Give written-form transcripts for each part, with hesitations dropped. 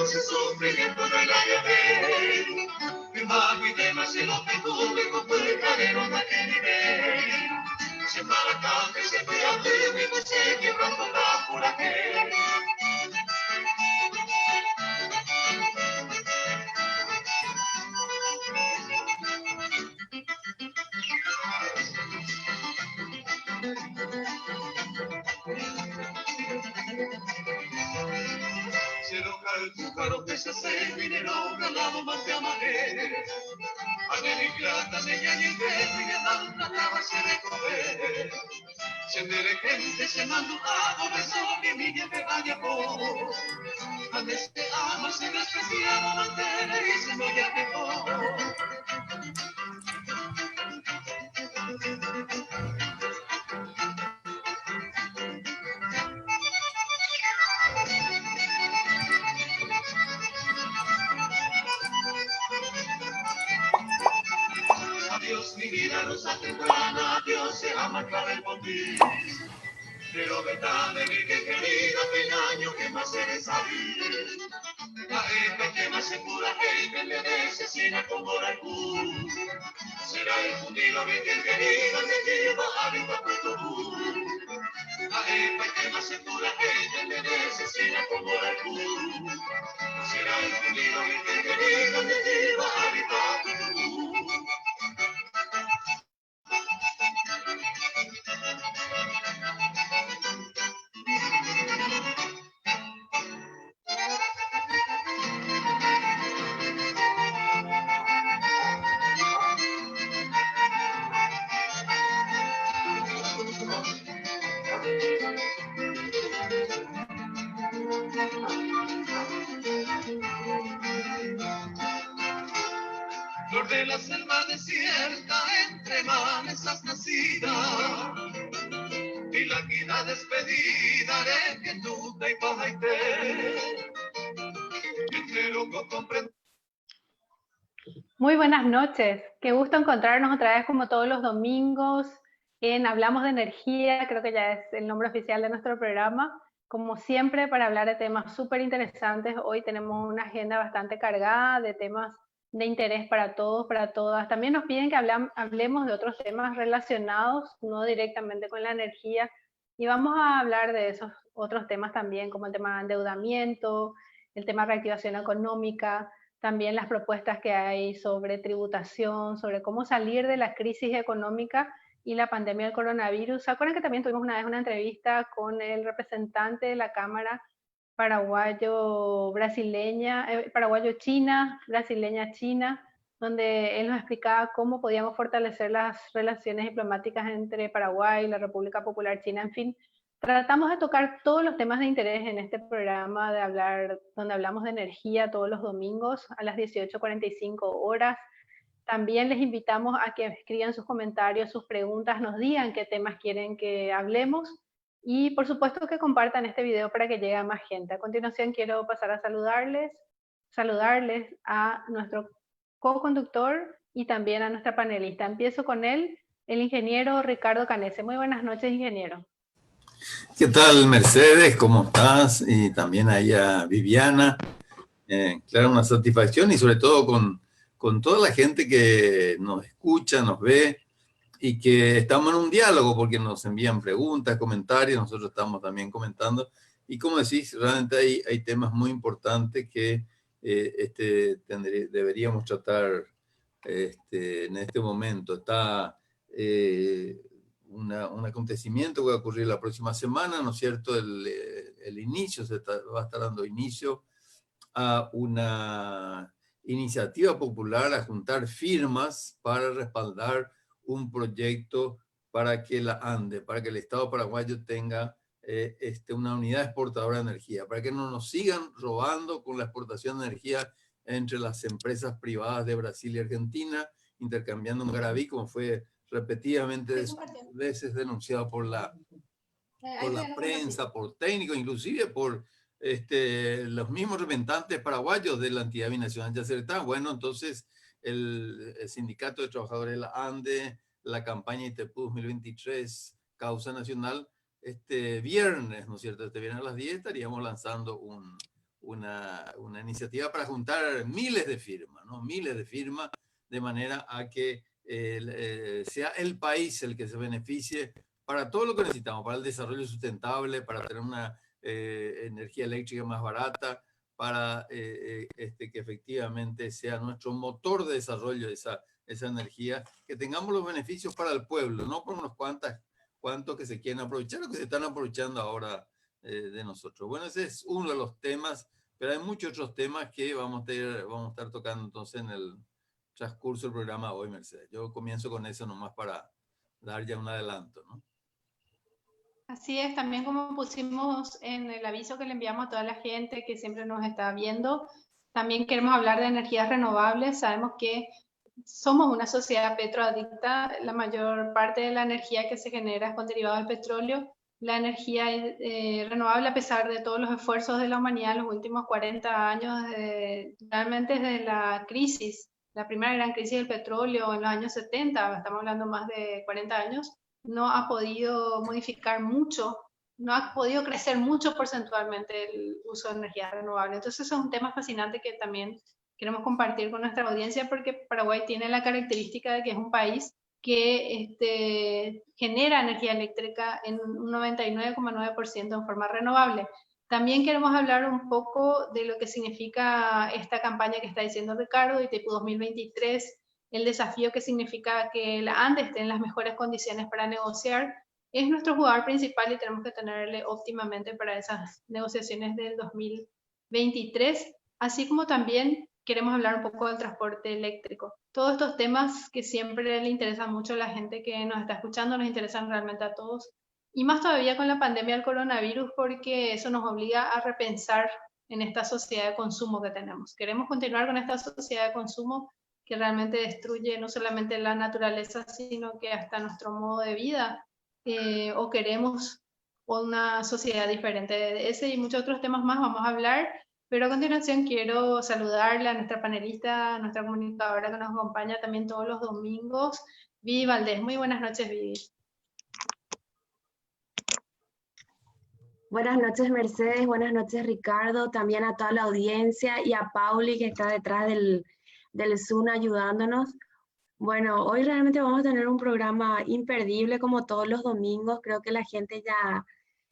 se sufrimiento no hay nadie a ver. Mi mami demasiado que tuve con tu cadero de aquel nivel. Se maracante, se te abrió y me se quebrando la por aquel. Se lo calcucaron que se hace dinero, galado más de amanera. A deligrata de ella y el que y de tanta lava se recoge. Se de gente se mandó a beso que mi niña me vaya por. A este ama se despreciaba mantener y se lo ya dejó. Adiós mi vida rosa temprana, adiós se ama clara el botín. Pero verdad de mi que querida, que año que más eres salir. La gente que más se cura, que le necesita como la cruz. Será el fundido mi que querida, que lleva a mi papito. La gente que más se cura, que le necesita como la cruz. Será el fundido mi que querida, que lleva a mi papito. Flor de la selva desierta, entre malezas nacida, y la vida despedida haré que tú te imagites, que loco comprende. Muy buenas noches, qué gusto encontrarnos otra vez como todos los domingos en Hablamos de Energía, creo que ya es el nombre oficial de nuestro programa, como siempre para hablar de temas súper interesantes. Hoy tenemos una agenda bastante cargada de temas de interés para todos, para todas. También nos piden que hablemos de otros temas relacionados, no directamente con la energía, y vamos a hablar de esos otros temas también, como el tema de endeudamiento, el tema de reactivación económica, también las propuestas que hay sobre tributación, sobre cómo salir de la crisis económica y la pandemia del coronavirus. ¿Se acuerdan que también tuvimos una vez una entrevista con el representante de la Cámara paraguayo-china, brasileña-china, donde él nos explicaba cómo podíamos fortalecer las relaciones diplomáticas entre Paraguay y la República Popular China? En fin, tratamos de tocar todos los temas de interés en este programa donde hablamos de energía todos los domingos a las 18:45 horas. También les invitamos a que escriban sus comentarios, sus preguntas, nos digan qué temas quieren que hablemos y por supuesto que compartan este video para que llegue a más gente. A continuación quiero pasar a saludarles a nuestro co-conductor y también a nuestra panelista. Empiezo con él, el ingeniero Ricardo Canese. Muy buenas noches, ingeniero. ¿Qué tal, Mercedes? ¿Cómo estás? Y también ahí a Viviana. Claro, una satisfacción y sobre todo con toda la gente que nos escucha, nos ve y que estamos en un diálogo porque nos envían preguntas, comentarios, nosotros estamos también comentando. Y como decís, realmente hay temas muy importantes que deberíamos tratar en este momento. Está un acontecimiento que va a ocurrir la próxima semana, ¿no es cierto? El inicio, va a estar dando inicio a una iniciativa popular a juntar firmas para respaldar un proyecto para que la ANDE, para que el Estado paraguayo tenga una unidad exportadora de energía, para que no nos sigan robando con la exportación de energía entre las empresas privadas de Brasil y Argentina, intercambiando un garaví, como fue repetidamente veces denunciado por la prensa, por técnicos, inclusive por los mismos representantes paraguayos de la entidad binacional de Yacyretá. Bueno, entonces el Sindicato de Trabajadores de la ANDE, la campaña ITEPU 2023, Causa Nacional, este viernes, ¿no es cierto? Este viernes a las 10 estaríamos lanzando una iniciativa para juntar miles de firmas, ¿no? Miles de firmas, de manera a que sea el país el que se beneficie para todo lo que necesitamos, para el desarrollo sustentable, para tener una energía eléctrica más barata, para que efectivamente sea nuestro motor de desarrollo esa energía, que tengamos los beneficios para el pueblo, no por unos cuantos que se quieren aprovechar o que se están aprovechando ahora de nosotros. Bueno, ese es uno de los temas, pero hay muchos otros temas que vamos a estar tocando entonces en el transcurso del programa hoy, Mercedes. Yo comienzo con eso nomás para dar ya un adelanto, ¿no? Así es, también como pusimos en el aviso que le enviamos a toda la gente que siempre nos está viendo, también queremos hablar de energías renovables. Sabemos que somos una sociedad petroadicta, la mayor parte de la energía que se genera es con derivados del petróleo. La energía renovable, a pesar de todos los esfuerzos de la humanidad en los últimos 40 años, realmente desde la crisis, la primera gran crisis del petróleo en los años 70, estamos hablando más de 40 años, no ha podido modificar mucho, no ha podido crecer mucho porcentualmente el uso de energía renovable. Entonces es un tema fascinante que también queremos compartir con nuestra audiencia, porque Paraguay tiene la característica de que es un país que genera energía eléctrica en un 99,9% en forma renovable. También queremos hablar un poco de lo que significa esta campaña que está diciendo Ricardo, Itaipú 2023, el desafío que significa que la ANDE esté en las mejores condiciones para negociar. Es nuestro jugador principal y tenemos que tenerle óptimamente para esas negociaciones del 2023, así como también queremos hablar un poco del transporte eléctrico. Todos estos temas que siempre le interesan mucho a la gente que nos está escuchando, nos interesan realmente a todos, y más todavía con la pandemia del coronavirus, porque eso nos obliga a repensar en esta sociedad de consumo que tenemos. Queremos continuar con esta sociedad de consumo que realmente destruye no solamente la naturaleza, sino que hasta nuestro modo de vida, o queremos una sociedad diferente. De ese y muchos otros temas más vamos a hablar, pero a continuación quiero saludarle a nuestra panelista, a nuestra comunicadora que nos acompaña también todos los domingos, Vivi Valdés. Muy buenas noches, Vivi. Buenas noches, Mercedes, buenas noches, Ricardo, también a toda la audiencia y a Pauli que está detrás del Zoom ayudándonos. Bueno, hoy realmente vamos a tener un programa imperdible como todos los domingos. Creo que la gente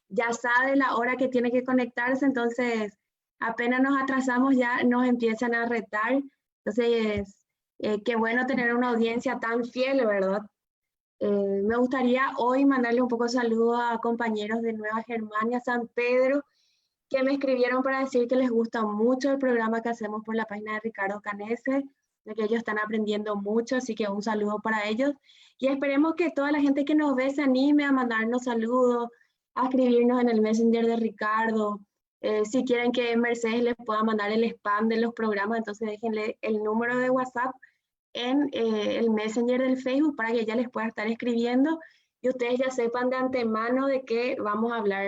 ya sabe la hora que tiene que conectarse, entonces apenas nos atrasamos ya nos empiezan a retar. Entonces, qué bueno tener una audiencia tan fiel, ¿verdad? Me gustaría hoy mandarle un poco de saludo a compañeros de Nueva Germania, San Pedro, que me escribieron para decir que les gusta mucho el programa que hacemos por la página de Ricardo Canese, de que ellos están aprendiendo mucho, así que un saludo para ellos. Y esperemos que toda la gente que nos ve se anime a mandarnos saludos, a escribirnos en el Messenger de Ricardo. Si quieren que Mercedes les pueda mandar el spam de los programas, entonces déjenle el número de WhatsApp en el Messenger del Facebook para que ella les pueda estar escribiendo y ustedes ya sepan de antemano de qué vamos a hablar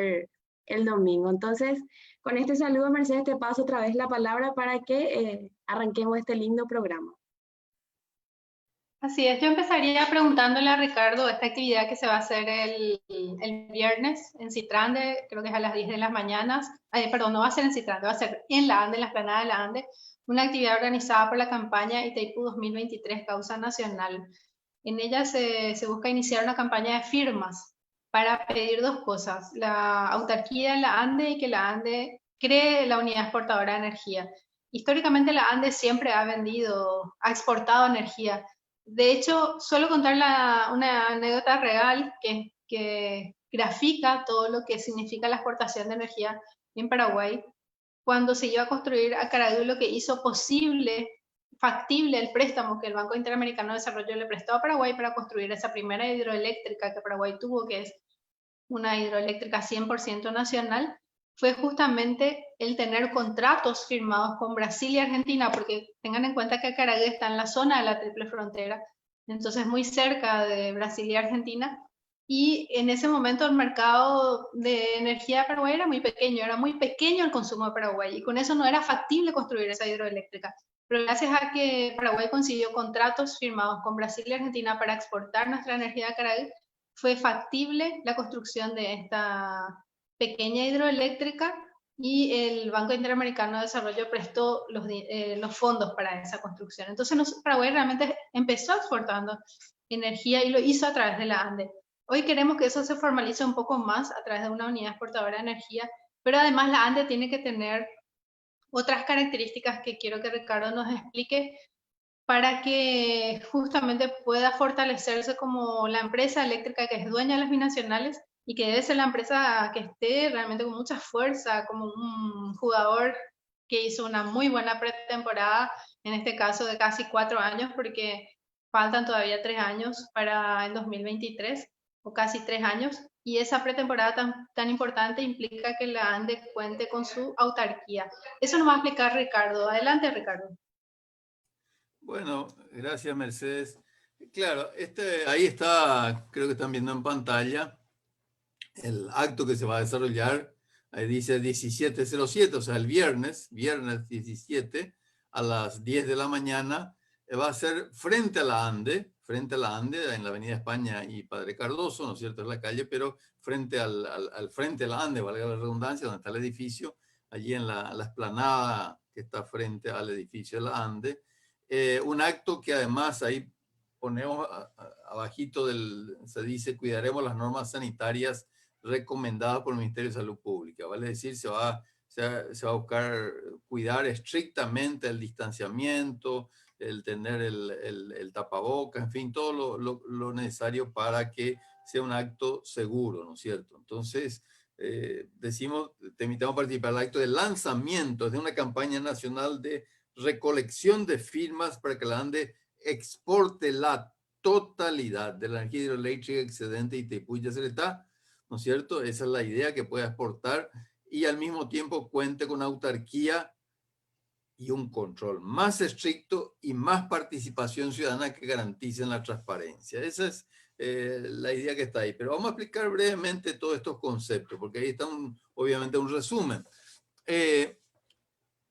el domingo. Entonces, con este saludo, Mercedes, te paso otra vez la palabra para que arranquemos este lindo programa. Así es, yo empezaría preguntándole a Ricardo esta actividad que se va a hacer el viernes en Citrande, creo que es a las 10 de las mañanas, perdón, no va a ser en Citrande, va a ser en la ANDE, en la explanada de la ANDE, una actividad organizada por la campaña Itaipú 2023, Causa Nacional. En ella se busca iniciar una campaña de firmas para pedir dos cosas, la autarquía en la ANDE y que la ANDE cree la unidad exportadora de energía. Históricamente la ANDE siempre ha exportado energía. De hecho, suelo contar una anécdota real que grafica todo lo que significa la exportación de energía en Paraguay. Cuando se iba a construir Acaraú, lo que hizo factible el préstamo que el Banco Interamericano de Desarrollo le prestó a Paraguay para construir esa primera hidroeléctrica que Paraguay tuvo, que es una hidroeléctrica 100% nacional, fue justamente el tener contratos firmados con Brasil y Argentina, porque tengan en cuenta que Acaraú está en la zona de la triple frontera, entonces muy cerca de Brasil y Argentina, y en ese momento el mercado de energía de Paraguay era muy pequeño el consumo de Paraguay, y con eso no era factible construir esa hidroeléctrica. Pero gracias a que Paraguay consiguió contratos firmados con Brasil y Argentina para exportar nuestra energía a Acaraú, fue factible la construcción de esta pequeña hidroeléctrica y el Banco Interamericano de Desarrollo prestó los fondos para esa construcción. Entonces Paraguay realmente empezó exportando energía y lo hizo a través de la ANDE. Hoy queremos que eso se formalice un poco más a través de una unidad exportadora de energía, pero además la ANDE tiene que tener otras características que quiero que Ricardo nos explique para que justamente pueda fortalecerse como la empresa eléctrica que es dueña de las binacionales y que debe ser la empresa que esté realmente con mucha fuerza, como un jugador que hizo una muy buena pretemporada, en este caso de casi 4 años, porque faltan todavía 3 años para el 2023, o casi 3 años, y esa pretemporada tan importante implica que la ANDE cuente con su autarquía. Eso nos va a explicar Ricardo. Adelante, Ricardo. Bueno, gracias Mercedes. Claro, ahí está, creo que están viendo en pantalla, el acto que se va a desarrollar. Ahí dice 17:07, o sea, el viernes 17, a las 10 de la mañana, va a ser frente a la ANDE, en la Avenida España y Padre Cardoso, ¿no es cierto? Es la calle, pero frente al frente de la ANDE, valga la redundancia, donde está el edificio, allí en la explanada que está frente al edificio de la ANDE. Un acto que además ahí ponemos abajito se dice, cuidaremos las normas sanitarias recomendadas por el Ministerio de Salud Pública. Vale decir, se va a buscar cuidar estrictamente el distanciamiento, el tener el tapabocas, en fin, todo lo necesario para que sea un acto seguro, ¿no es cierto? Entonces, decimos, te invitamos a participar del acto de lanzamiento de una campaña nacional de recolección de firmas para que la ANDE exporte la totalidad de la energía hidroeléctrica excedente Itaipú y Yacyretá, ¿no es cierto? Esa es la idea, que pueda exportar y al mismo tiempo cuente con autarquía y un control más estricto y más participación ciudadana que garanticen la transparencia. Esa es la idea que está ahí. Pero vamos a explicar brevemente todos estos conceptos, porque ahí está obviamente un resumen.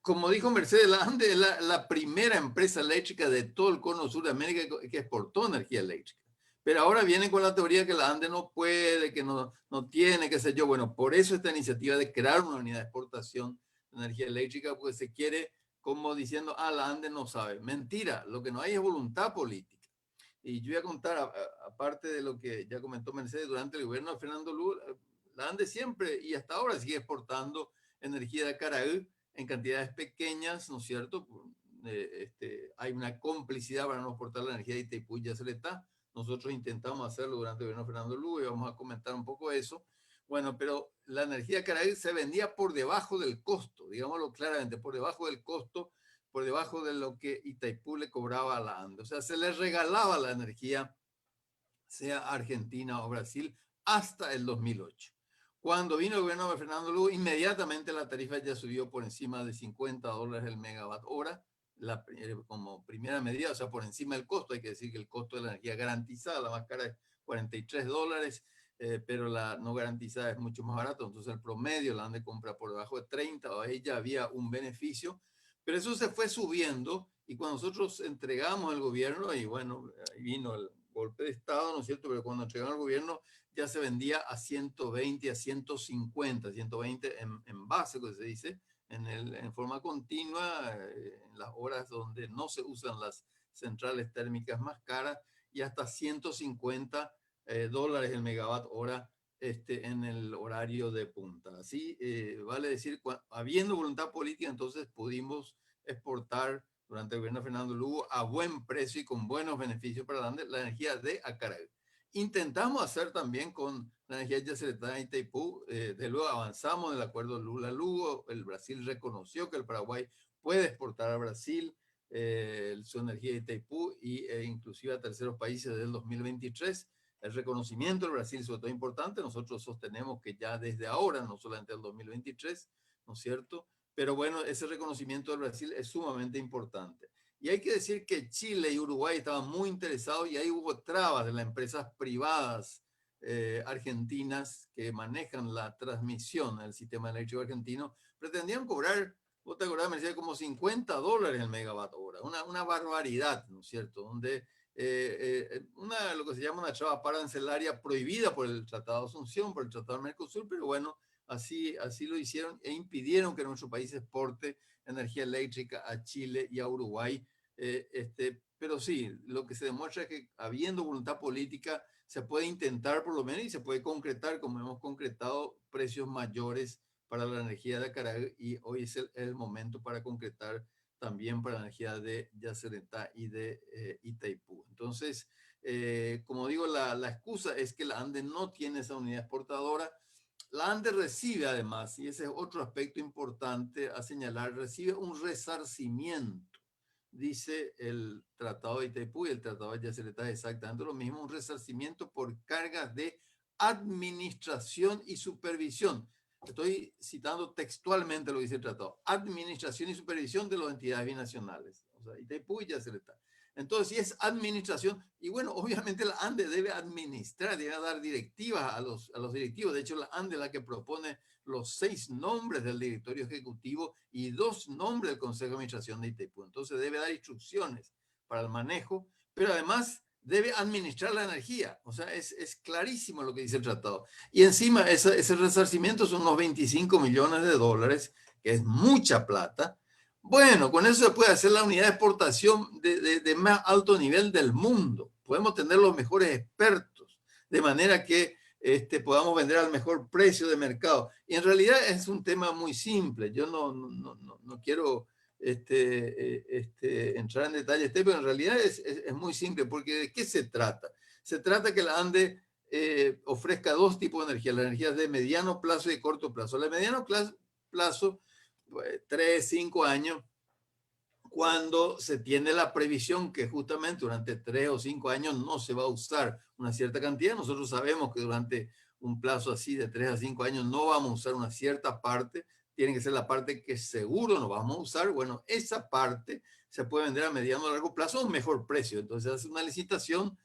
Como dijo Mercedes, la ANDE es la primera empresa eléctrica de todo el cono sur de América que exportó energía eléctrica. Pero ahora vienen con la teoría que la ANDE no puede, que no tiene, qué sé yo. Bueno, por eso esta iniciativa de crear una unidad de exportación de energía eléctrica, pues se quiere como diciendo, la ANDE no sabe. Mentira, lo que no hay es voluntad política. Y yo voy a contar, aparte de lo que ya comentó Mercedes, durante el gobierno de Fernando Lula, la ANDE siempre y hasta ahora sigue exportando energía de Caraí en cantidades pequeñas, ¿no es cierto? Hay una complicidad para no exportar la energía de Itaipú y Yacyretá. Nosotros intentamos hacerlo durante el gobierno de Fernando Lugo y vamos a comentar un poco eso. Bueno, pero la energía de Caraí se vendía por debajo del costo, digámoslo claramente, por debajo del costo, por debajo de lo que Itaipú le cobraba a la ANDE. O sea, se le regalaba la energía, sea Argentina o Brasil, hasta el 2008. Cuando vino el gobierno de Fernando Lugo, inmediatamente la tarifa ya subió por encima de $50 el megawatt hora, como primera medida, o sea, por encima del costo. Hay que decir que el costo de la energía garantizada, la más cara, es $43, pero la no garantizada es mucho más barato. Entonces el promedio la ANDE compra por debajo de 30, o ahí ya había un beneficio, pero eso se fue subiendo, y cuando nosotros entregamos el gobierno, y bueno, ahí vino el golpe de Estado, ¿no es cierto? Pero cuando entregamos el gobierno ya se vendía a 120, a 150, 120 en base, que se dice, en forma continua, en las horas donde no se usan las centrales térmicas más caras, y hasta $150 el megawatt hora en el horario de punta. Así vale decir, habiendo voluntad política, entonces pudimos exportar durante el gobierno de Fernando Lugo a buen precio y con buenos beneficios para la energía de Acaragua. Intentamos hacer también con la energía de Yacyretá y Itaipú. De luego avanzamos en el acuerdo Lula-Lugo. El Brasil reconoció que el Paraguay puede exportar a Brasil su energía de Itaipú e inclusive a terceros países desde el 2023. El reconocimiento del Brasil es sobre todo importante. Nosotros sostenemos que ya desde ahora, no solamente el 2023, ¿no es cierto? Pero bueno, ese reconocimiento del Brasil es sumamente importante. Y hay que decir que Chile y Uruguay estaban muy interesados, y ahí hubo trabas de las empresas privadas argentinas que manejan la transmisión del sistema eléctrico argentino. Pretendían cobrar, vos te acordás, me decía, como $50 el megawatt hora, una barbaridad, ¿no es cierto? Donde lo que se llama una traba arancelaria prohibida por el Tratado de Asunción, por el Tratado de Mercosur, pero bueno, así lo hicieron e impidieron que nuestro país exporte energía eléctrica a Chile y a Uruguay. Pero sí, lo que se demuestra es que habiendo voluntad política se puede intentar por lo menos y se puede concretar, como hemos concretado, precios mayores para la energía de Acaragua, y hoy es el momento para concretar también para la energía de Yacyretá y de Itaipú. Entonces, como digo, la excusa es que la ANDE no tiene esa unidad exportadora. La ANDE recibe además, y ese es otro aspecto importante a señalar, recibe un resarcimiento. Dice el Tratado de Itaipú y el Tratado de Yacyretá exactamente lo mismo, un resarcimiento por cargas de administración y supervisión. Estoy citando textualmente lo que dice el tratado. Administración y supervisión de las entidades binacionales. O sea, Itaipú y Yacyretá. Entonces, si es administración, y bueno, obviamente la ANDE debe administrar, debe dar directivas a los directivos. De hecho, la ANDE es la que propone los 6 nombres del directorio ejecutivo y 2 nombres del Consejo de Administración de Itaipú. Entonces, debe dar instrucciones para el manejo, pero además debe administrar la energía. O sea, es clarísimo lo que dice el tratado. Y encima, ese resarcimiento son unos 25 millones de dólares, que es mucha plata. Bueno, con eso se puede hacer la unidad de exportación de más alto nivel del mundo. Podemos tener los mejores expertos, de manera que podamos vender al mejor precio de mercado. Y en realidad es un tema muy simple. Yo no quiero entrar en detalles, pero en realidad es muy simple, porque ¿de qué se trata? Se trata que la ANDE ofrezca 2 tipos de energía, las energías de mediano plazo y de corto plazo. La de mediano plazo 3, 5 años, cuando se tiene la previsión que justamente durante 3 o 5 años no se va a usar una cierta cantidad. Nosotros sabemos que durante un plazo así de 3 a 5 años no vamos a usar una cierta parte, tiene que ser la parte que seguro no vamos a usar. Bueno, esa parte se puede vender a mediano o largo plazo a un mejor precio. Entonces hace una licitación,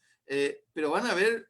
pero van a haber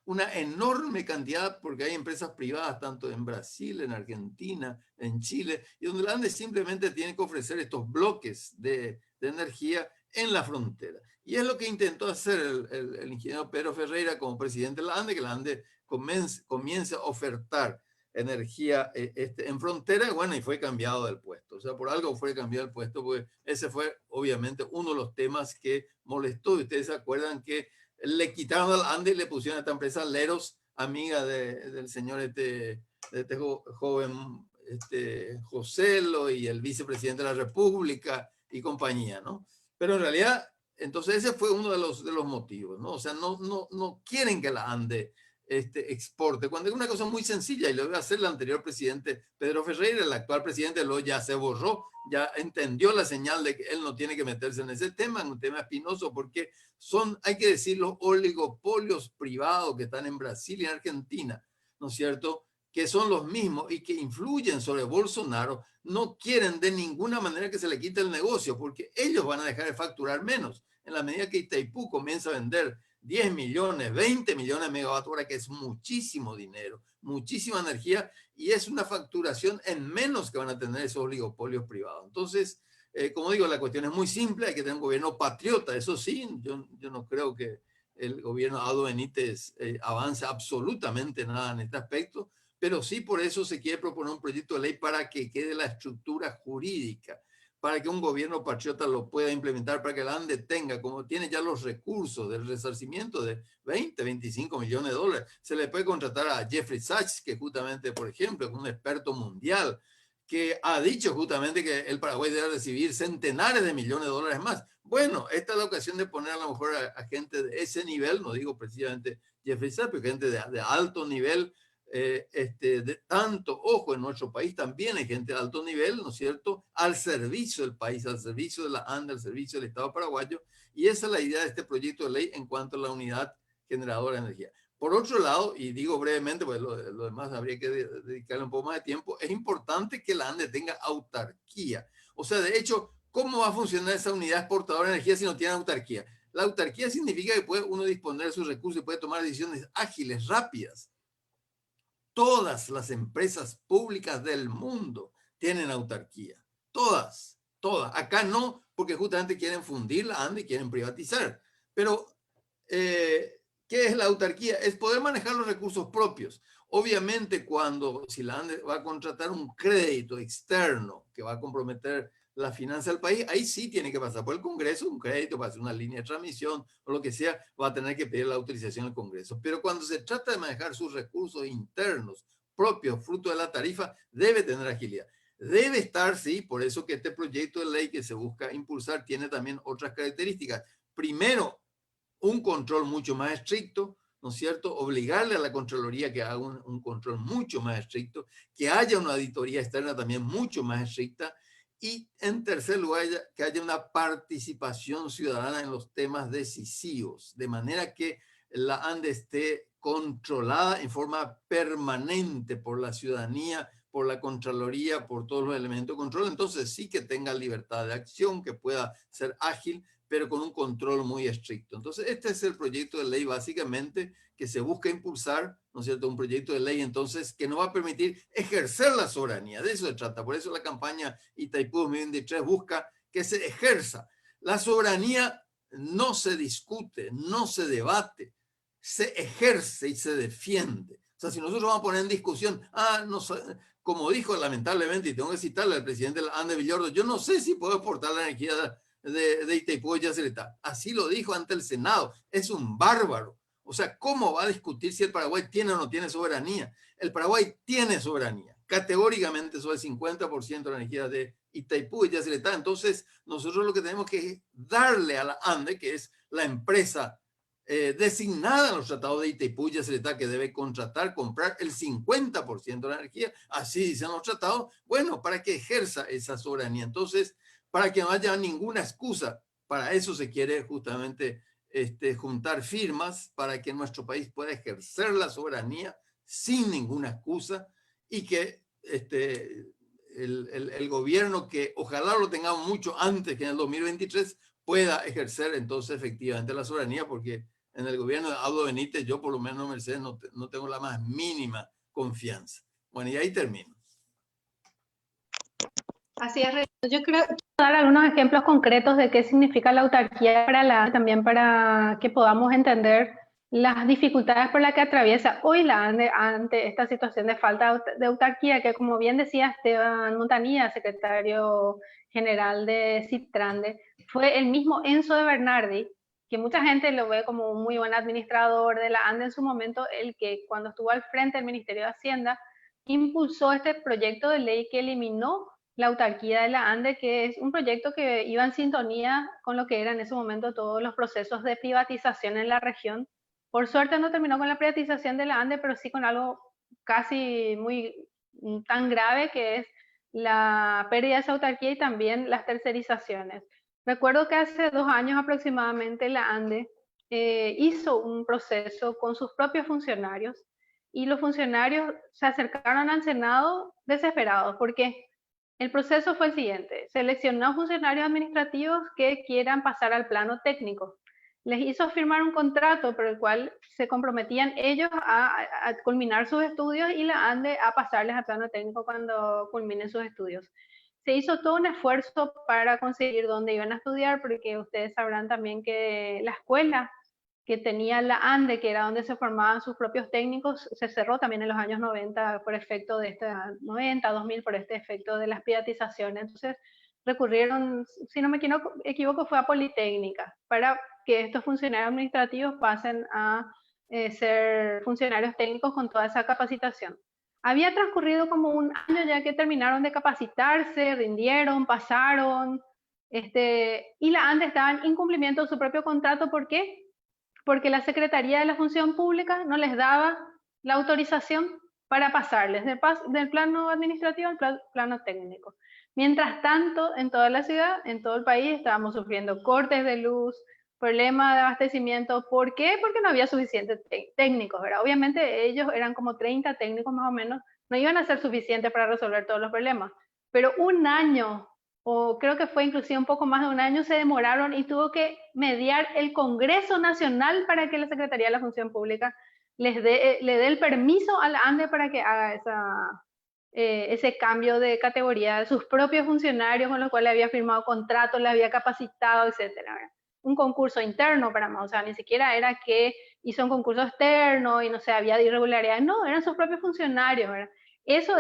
una enorme cantidad, porque hay empresas privadas tanto en Brasil, en Argentina, en Chile, y donde la ANDE simplemente tiene que ofrecer estos bloques de energía en la frontera. Y es lo que intentó hacer el ingeniero Pedro Ferreira como presidente de la ANDE, que la ANDE comience a ofertar energía en frontera, bueno, y fue cambiado del puesto. O sea, por algo fue cambiado el puesto, porque ese fue obviamente uno de los temas que molestó. Y ustedes se acuerdan que le quitaron al ANDE y le pusieron a esta empresa Leros, amiga del señor joven Joselo y el vicepresidente de la República y compañía, ¿no? Pero en realidad, entonces ese fue uno de los motivos, ¿no? O sea, no quieren que la ANDE exporte, cuando es una cosa muy sencilla, y lo iba a hacer el anterior presidente Pedro Ferreira, el actual presidente lo ya se borró, ya entendió la señal de que él no tiene que meterse en ese tema, en un tema espinoso, porque hay que decir, los oligopolios privados que están en Brasil y en Argentina, ¿no es cierto?, que son los mismos y que influyen sobre Bolsonaro, no quieren de ninguna manera que se le quite el negocio, porque ellos van a dejar de facturar menos. En la medida que Itaipú comienza a vender 10 millones, 20 millones de megavatios hora, que es muchísimo dinero, muchísima energía, y es una facturación en menos que van a tener esos oligopolios privados. Entonces, como digo, la cuestión es muy simple, hay que tener un gobierno patriota. Eso sí, yo no creo que el gobierno de Aldo Benítez avance absolutamente nada en este aspecto, pero sí por eso se quiere proponer un proyecto de ley para que quede la estructura jurídica, para que un gobierno patriota lo pueda implementar, para que la ANDE tenga, como tiene ya los recursos del resarcimiento de 20, 25 millones de dólares, se le puede contratar a Jeffrey Sachs, que justamente, por ejemplo, es un experto mundial, que ha dicho justamente que el Paraguay debe recibir centenares de millones de dólares más. Bueno, esta es la ocasión de poner a lo mejor a gente de ese nivel, no digo precisamente Jeffrey Sachs, pero gente de alto nivel, de tanto ojo en nuestro país también hay gente de alto nivel, ¿no es cierto?, al servicio del país, al servicio de la ANDE, al servicio del Estado paraguayo, y esa es la idea de este proyecto de ley en cuanto a la unidad generadora de energía. Por otro lado, y digo brevemente, pues lo demás habría que dedicarle un poco más de tiempo, es importante que la ANDE tenga autarquía. O sea, de hecho, ¿cómo va a funcionar esa unidad exportadora de energía si no tiene autarquía? La autarquía significa que puede uno disponer de sus recursos y puede tomar decisiones ágiles, rápidas. Todas las empresas públicas del mundo tienen autarquía. Todas, todas. Acá no, porque justamente quieren fundir la ANDE y quieren privatizar. Pero ¿Qué es la autarquía? Es poder manejar los recursos propios. Obviamente, si la ANDE va a contratar un crédito externo que va a comprometer la finanza del país, ahí sí tiene que pasar por el Congreso, un crédito para hacer una línea de transmisión o lo que sea, va a tener que pedir la autorización del Congreso. Pero cuando se trata de manejar sus recursos internos propios, fruto de la tarifa, debe tener agilidad. Debe estar, sí, por eso que este proyecto de ley que se busca impulsar tiene también otras características. Primero, un control mucho más estricto, ¿no es cierto? Obligarle a la Contraloría que haga un control mucho más estricto, que haya una auditoría externa también mucho más estricta, y en tercer lugar, que haya una participación ciudadana en los temas decisivos, de manera que la ANDE esté controlada en forma permanente por la ciudadanía, por la Contraloría, por todos los elementos de control. Entonces sí que tenga libertad de acción, que pueda ser ágil, pero con un control muy estricto. Entonces, este es el proyecto de ley básicamente que se busca impulsar, ¿no es cierto? Un proyecto de ley entonces que nos va a permitir ejercer la soberanía, de eso se trata. Por eso la campaña Itaipú 2023 busca que se ejerza. La soberanía no se discute, no se debate, se ejerce y se defiende. O sea, si nosotros vamos a poner en discusión, no sé, como dijo lamentablemente, y tengo que citarle al presidente Ande Villordo, yo no sé si puedo exportar la energía de Itaipú y Yacyretá. Así lo dijo ante el Senado. Es un bárbaro. O sea, ¿cómo va a discutir si el Paraguay tiene o no tiene soberanía? El Paraguay tiene soberanía. Categóricamente sobre el 50% de la energía de Itaipú y Yacyretá. Entonces, nosotros lo que tenemos que darle a la ANDE, que es la empresa designada en los tratados de Itaipú y Yacyretá, que debe comprar el 50% de la energía, así dicen los tratados, bueno, para que ejerza esa soberanía. Entonces, para que no haya ninguna excusa. Para eso se quiere justamente juntar firmas para que nuestro país pueda ejercer la soberanía sin ninguna excusa y que el gobierno, que ojalá lo tengamos mucho antes que en el 2023, pueda ejercer entonces efectivamente la soberanía, porque en el gobierno de Aldo Benítez yo por lo menos, Mercedes, no tengo la más mínima confianza. Bueno, y ahí termino. Así es, yo creo que dar algunos ejemplos concretos de qué significa la autarquía también para que podamos entender las dificultades por las que atraviesa hoy la ANDE ante esta situación de falta de autarquía, que como bien decía Esteban Montanilla, secretario general de Citrande, fue el mismo Enzo de Bernardi, que mucha gente lo ve como un muy buen administrador de la ANDE en su momento, el que cuando estuvo al frente del Ministerio de Hacienda, impulsó este proyecto de ley que eliminó la autarquía de la ANDE, que es un proyecto que iba en sintonía con lo que eran en ese momento todos los procesos de privatización en la región. Por suerte no terminó con la privatización de la ANDE, pero sí con algo casi tan grave, que es la pérdida de esa autarquía y también las tercerizaciones. Recuerdo que hace 2 años aproximadamente la ANDE hizo un proceso con sus propios funcionarios y los funcionarios se acercaron al Senado desesperados porque el proceso fue el siguiente: seleccionó funcionarios administrativos que quieran pasar al plano técnico. Les hizo firmar un contrato por el cual se comprometían ellos a culminar sus estudios y la ANDE a pasarles al plano técnico cuando culminen sus estudios. Se hizo todo un esfuerzo para conseguir dónde iban a estudiar, porque ustedes sabrán también que la escuela que tenía la ANDE, que era donde se formaban sus propios técnicos, se cerró también en los años 90 por efecto de 90, 2000, por este efecto de las privatizaciones. Entonces recurrieron, si no me equivoco, fue a Politécnica, para que estos funcionarios administrativos pasen a ser funcionarios técnicos con toda esa capacitación. Había transcurrido como 1 año ya que terminaron de capacitarse, rindieron, pasaron, y la ANDE estaba en incumplimiento de su propio contrato. ¿Por qué? Porque la Secretaría de la Función Pública no les daba la autorización para pasarles del plano administrativo al plano técnico. Mientras tanto, en toda la ciudad, en todo el país, estábamos sufriendo cortes de luz, problemas de abastecimiento. ¿Por qué? Porque no había suficientes técnicos, ¿verdad? Obviamente ellos eran como 30 técnicos más o menos, no iban a ser suficientes para resolver todos los problemas. Pero 1 año, o creo que fue inclusive un poco más de 1 año, se demoraron y tuvo que mediar el Congreso Nacional para que la Secretaría de la Función Pública le dé el permiso a la ANDE para que haga ese cambio de categoría de sus propios funcionarios con los cuales había firmado contratos, le había capacitado, etc. un concurso interno para más, o sea, ni siquiera era que hizo un concurso externo y no sé, había irregularidades, no, eran sus propios funcionarios, ¿verdad? Ese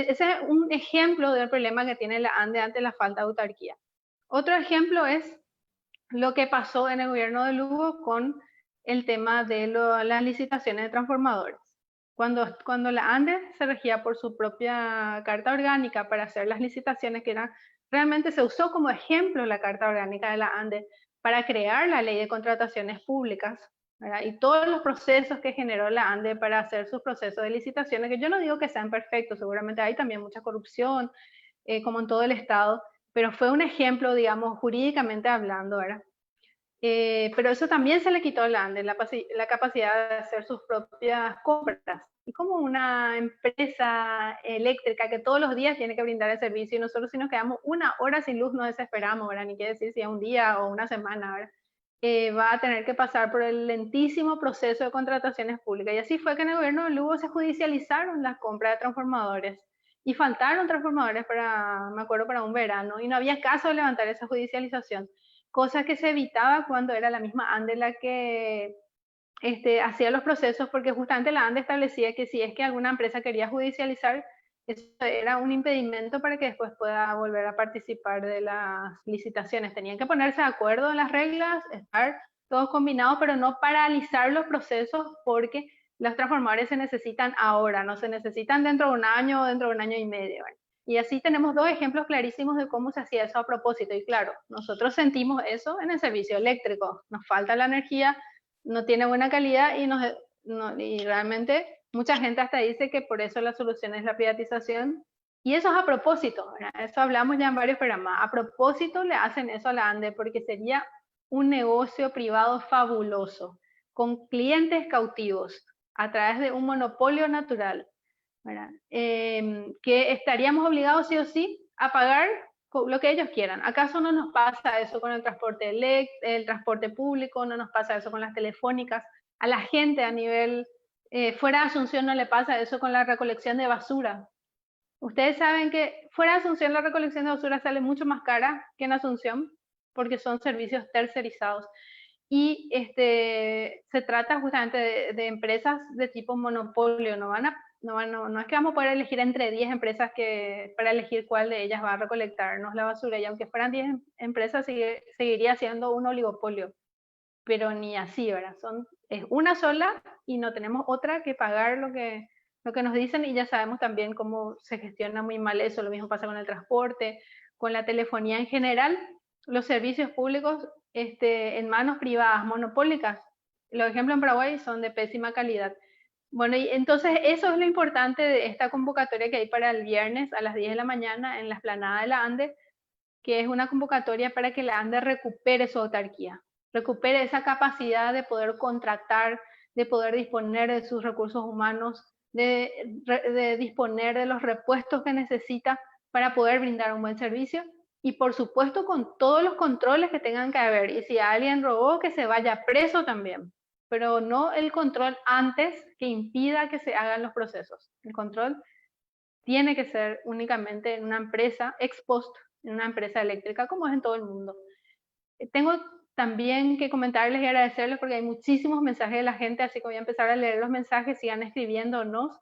es un ejemplo del problema que tiene la ANDE ante la falta de autarquía. Otro ejemplo es lo que pasó en el gobierno de Lugo con el tema de las licitaciones de transformadores. Cuando la ANDE se regía por su propia carta orgánica para hacer las licitaciones, que eran, realmente se usó como ejemplo la carta orgánica de la ANDE para crear la ley de contrataciones públicas, ¿verdad? Y todos los procesos que generó la ANDE para hacer sus procesos de licitaciones, que yo no digo que sean perfectos, seguramente hay también mucha corrupción, como en todo el Estado, pero fue un ejemplo, digamos, jurídicamente hablando, ¿verdad? Pero eso también se le quitó a la ANDE, la capacidad de hacer sus propias compras. Y como una empresa eléctrica que todos los días tiene que brindar el servicio, y nosotros si nos quedamos una hora sin luz nos desesperamos, ¿verdad? Ni qué decir si es un día o una semana, ¿verdad? Va a tener que pasar por el lentísimo proceso de contrataciones públicas. Y así fue que en el gobierno de Lugo se judicializaron las compras de transformadores. Y faltaron transformadores me acuerdo, para un verano. Y no había caso de levantar esa judicialización. Cosa que se evitaba cuando era la misma ANDE la que hacía los procesos, porque justamente la ANDE establecía que si es que alguna empresa quería judicializar, eso era un impedimento para que después pueda volver a participar de las licitaciones. Tenían que ponerse de acuerdo en las reglas, estar todos combinados, pero no paralizar los procesos, porque los transformadores se necesitan ahora, no se necesitan dentro de un año o dentro de un año y medio, ¿verdad? Y así tenemos dos ejemplos clarísimos de cómo se hacía eso a propósito. Y claro, nosotros sentimos eso en el servicio eléctrico. Nos falta la energía, no tiene buena calidad y realmente mucha gente hasta dice que por eso la solución es la privatización. Y eso es a propósito, ¿verdad? Eso hablamos ya en varios programas. A propósito le hacen eso a la ANDE porque sería un negocio privado fabuloso, con clientes cautivos, a través de un monopolio natural, ¿verdad? Que estaríamos obligados sí o sí a pagar lo que ellos quieran. ¿Acaso no nos pasa eso con el transporte público? ¿No nos pasa eso con las telefónicas? A la gente a nivel, fuera de Asunción no le pasa eso con la recolección de basura. Ustedes saben que fuera de Asunción la recolección de basura sale mucho más cara que en Asunción, porque son servicios tercerizados. Y se trata justamente de empresas de tipo monopolio, no es que vamos a poder elegir entre 10 empresas para elegir cuál de ellas va a recolectarnos la basura, y aunque fueran 10 empresas seguiría siendo un oligopolio, pero ni así, ¿verdad? Es una sola y no tenemos otra que pagar lo que nos dicen, y ya sabemos también cómo se gestiona muy mal eso. Lo mismo pasa con el transporte, con la telefonía en general. Los servicios públicos en manos privadas monopólicas, los ejemplos en Paraguay son de pésima calidad. Bueno, y entonces eso es lo importante de esta convocatoria que hay para el viernes a las 10 de la mañana en la explanada de la ANDE, que es una convocatoria para que la ANDE recupere su autarquía, recupere esa capacidad de poder contratar, de poder disponer de sus recursos humanos, de disponer de los repuestos que necesita para poder brindar un buen servicio, y por supuesto con todos los controles que tengan que haber. Y si alguien robó, que se vaya preso también, pero no el control antes que impida que se hagan los procesos. El control tiene que ser únicamente en una empresa ex post, en una empresa eléctrica, como es en todo el mundo. Tengo también que comentarles y agradecerles porque hay muchísimos mensajes de la gente, así que voy a empezar a leer los mensajes, sigan escribiéndonos.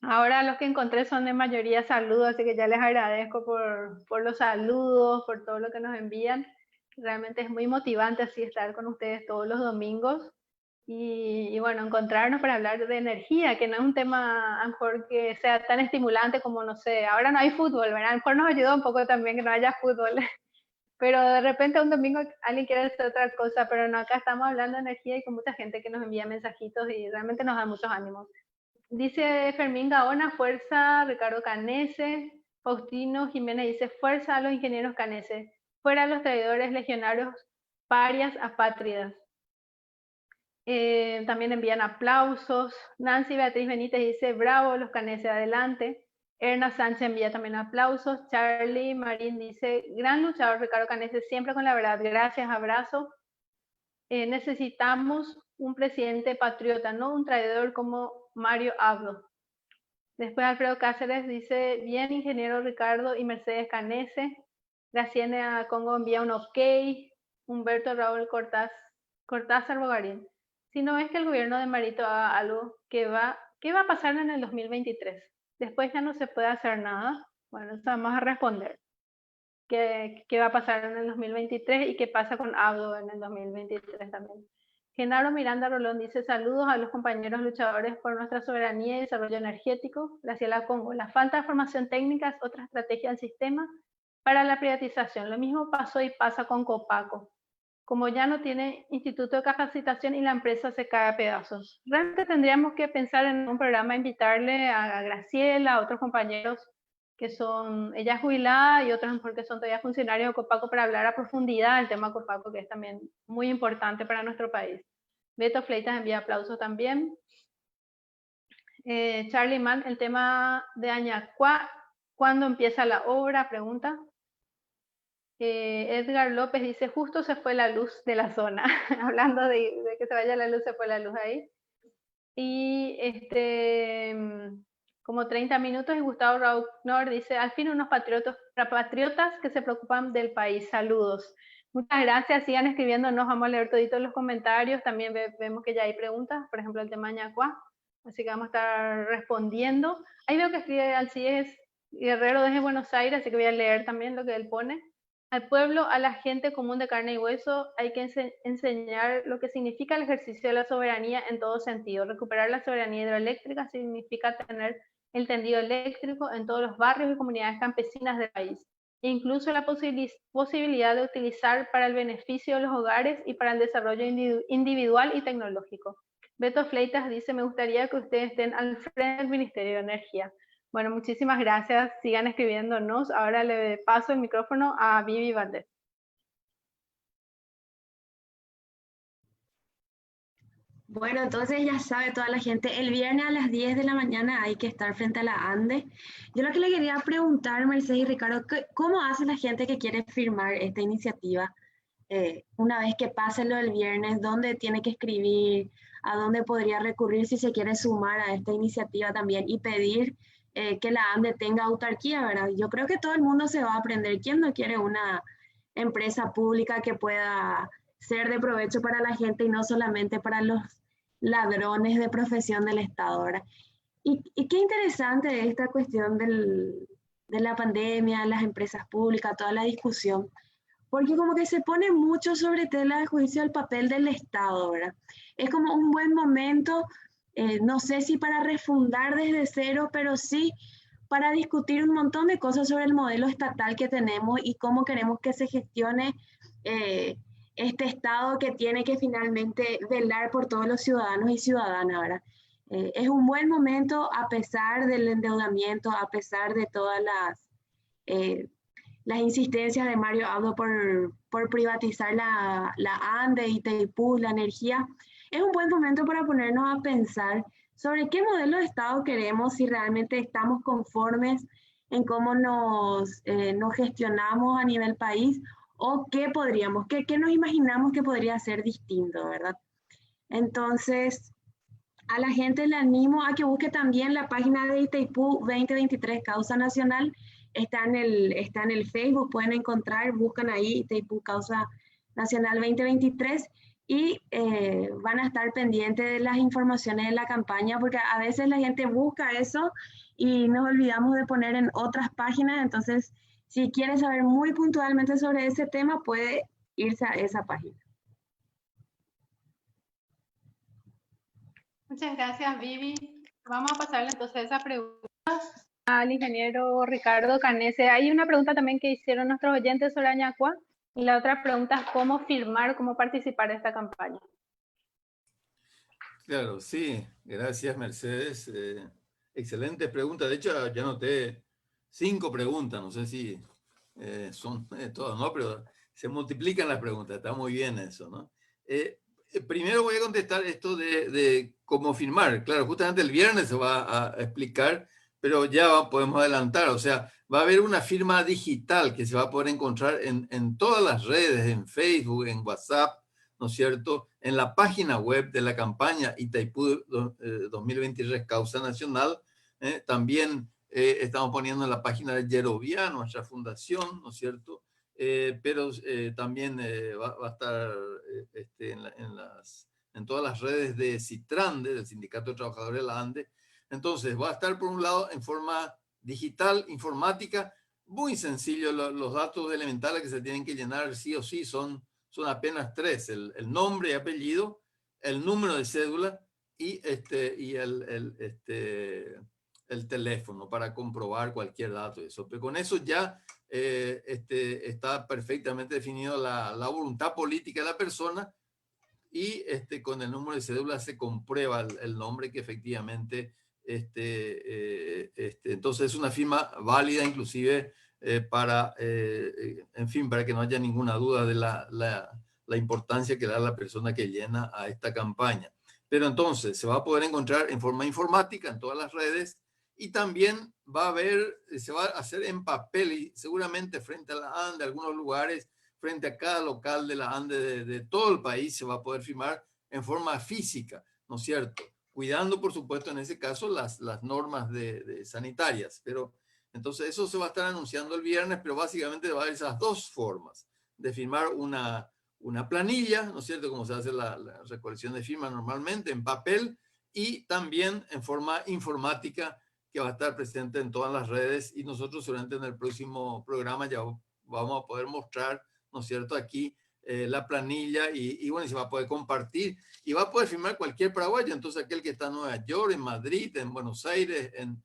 Ahora los que encontré son de mayoría saludos, así que ya les agradezco por los saludos, por todo lo que nos envían. Realmente es muy motivante así estar con ustedes todos los domingos. Y bueno, encontrarnos para hablar de energía, que no es un tema a lo mejor que sea tan estimulante como, no sé, ahora no hay fútbol, ¿verdad? A lo mejor nos ayuda un poco también que no haya fútbol, pero de repente un domingo alguien quiere hacer otra cosa, pero no, acá estamos hablando de energía y con mucha gente que nos envía mensajitos y realmente nos da muchos ánimos. Dice Fermín Gaona, fuerza. Ricardo Canese. Faustino Jiménez dice, fuerza a los ingenieros Canese, fuera los traidores legionarios, parias apátridas. También envían aplausos. Nancy Beatriz Benítez dice, bravo los Canese, adelante. Erna Sánchez envía también aplausos. Charlie Marín dice, gran luchador Ricardo Canese, siempre con la verdad, gracias, abrazo. Necesitamos un presidente patriota, no un traidor como Mario Abdo. Después Alfredo Cáceres dice, bien ingeniero Ricardo y Mercedes Canese. Graciela Congo envía un ok. Humberto Raúl Cortázar Bogarín. Si no es que el gobierno de Marito haga algo, ¿qué va a pasar en el 2023? Después ya no se puede hacer nada. Bueno, eso vamos a responder. ¿Qué va a pasar en el 2023 y qué pasa con Abdo en el 2023 también? Genaro Miranda Rolón dice: saludos a los compañeros luchadores por nuestra soberanía y desarrollo energético. Graciela Congo: la falta de formación técnica es otra estrategia del sistema para la privatización. Lo mismo pasó y pasa con Copaco. Como ya no tiene instituto de capacitación y la empresa se cae a pedazos. Realmente tendríamos que pensar en un programa, invitarle a Graciela, a otros compañeros que son, ella es jubilada y otros mejor que son todavía funcionarios de Copaco para hablar a profundidad del tema Copaco, que es también muy importante para nuestro país. Beto Fleitas envía aplausos también. Charlie Mann, el tema de Añacuá, ¿cuándo empieza la obra? Pregunta. Edgar López dice: justo se fue la luz de la zona. Hablando de que se vaya la luz, se fue la luz ahí. Y como 30 minutos, y Gustavo Rauknor dice: al fin unos patriotas que se preocupan del país. Saludos. Muchas gracias, sigan escribiendo, nos vamos a leer toditos los comentarios. También vemos que ya hay preguntas, por ejemplo el tema Ñacuá, así que vamos a estar respondiendo. Ahí veo que escribe Alcides Guerrero desde Buenos Aires, así que voy a leer también lo que él pone. Al pueblo, a la gente común de carne y hueso, hay que enseñar lo que significa el ejercicio de la soberanía en todo sentido. Recuperar la soberanía hidroeléctrica significa tener el tendido eléctrico en todos los barrios y comunidades campesinas del país, e incluso la posibilidad de utilizar para el beneficio de los hogares y para el desarrollo individual y tecnológico. Beto Fleitas dice: me gustaría que ustedes estén al frente del Ministerio de Energía. Bueno, muchísimas gracias. Sigan escribiéndonos. Ahora le paso el micrófono a Vivi Valdés. Bueno, entonces ya sabe toda la gente, el viernes a las 10 de la mañana hay que estar frente a la ANDE. Yo lo que le quería preguntar, Mercedes y Ricardo, ¿cómo hace la gente que quiere firmar esta iniciativa? Una vez que pase lo del viernes, ¿dónde tiene que escribir? ¿A dónde podría recurrir si se quiere sumar a esta iniciativa también y pedir que la ANDE tenga autarquía, ¿verdad? Yo creo que todo el mundo se va a aprender. ¿Quién no quiere una empresa pública que pueda ser de provecho para la gente y no solamente para los ladrones de profesión del Estado, ¿verdad? Y qué interesante esta cuestión de la pandemia, las empresas públicas, toda la discusión, porque como que se pone mucho sobre tela de juicio el papel del Estado, ¿verdad? Es como un buen momento, no sé si para refundar desde cero, pero sí para discutir un montón de cosas sobre el modelo estatal que tenemos y cómo queremos que se gestione este Estado que tiene que finalmente velar por todos los ciudadanos y ciudadanas, ¿verdad? Es un buen momento a pesar del endeudamiento, a pesar de todas las insistencias de Mario Abdo por privatizar la ANDE, Itaipú, la energía. Es un buen momento para ponernos a pensar sobre qué modelo de Estado queremos, si realmente estamos conformes en cómo nos gestionamos a nivel país, o qué nos imaginamos que podría ser distinto, ¿verdad? Entonces, a la gente le animo a que busque también la página de Itaipú 2023 Causa Nacional. Está en el Facebook, pueden encontrar, buscan ahí Itaipú Causa Nacional 2023 y van a estar pendientes de las informaciones de la campaña, porque a veces la gente busca eso y nos olvidamos de poner en otras páginas. Entonces, si quiere saber muy puntualmente sobre ese tema, puede irse a esa página. Muchas gracias, Vivi. Vamos a pasarle entonces esa pregunta al ingeniero Ricardo Canese. Hay una pregunta también que hicieron nuestros oyentes sobre Añacuá, y la otra pregunta es cómo firmar, cómo participar de esta campaña. Claro, sí. Gracias, Mercedes. Excelente pregunta. De hecho, ya anoté 5 preguntas. No sé si son todas, ¿no? Pero se multiplican las preguntas. Está muy bien eso, ¿no? Primero voy a contestar esto de cómo firmar. Claro, justamente el viernes se va a explicar, pero ya podemos adelantar. O sea, va a haber una firma digital que se va a poder encontrar en todas las redes, en Facebook, en WhatsApp, ¿no es cierto? En la página web de la campaña Itaipú 2023 Causa Nacional. También estamos poniendo en la página de Yerovia, nuestra fundación, ¿no es cierto? pero también va a estar en todas las redes de Citrande, del Sindicato de Trabajadores de la ANDE. Entonces, va a estar por un lado en forma digital, informática, muy sencillo. Los datos elementales que se tienen que llenar sí o sí son apenas 3: el nombre y apellido, el número de cédula y el teléfono para comprobar cualquier dato. Eso. Pero con eso ya está perfectamente definido la voluntad política de la persona, y con el número de cédula se comprueba el nombre que efectivamente, entonces es una firma válida inclusive para, en fin, para que no haya ninguna duda de la importancia que da la persona que llena a esta campaña. Pero entonces se va a poder encontrar en forma informática en todas las redes, y también se va a hacer en papel, y seguramente frente a la ANDE, algunos lugares, frente a cada local de la ANDE de todo el país, se va a poder firmar en forma física, ¿no es cierto? Cuidando, por supuesto, en ese caso, las normas sanitarias. Pero entonces eso se va a estar anunciando el viernes, pero básicamente va a haber esas dos formas de firmar una planilla, ¿no es cierto? Como se hace la recolección de firmas normalmente, en papel, y también en forma informática, que va a estar presente en todas las redes, y nosotros seguramente en el próximo programa ya vamos a poder mostrar, ¿no es cierto?, aquí la planilla, y bueno, se va a poder compartir, y va a poder firmar cualquier paraguayo. Entonces aquel que está en Nueva York, en Madrid, en Buenos Aires, en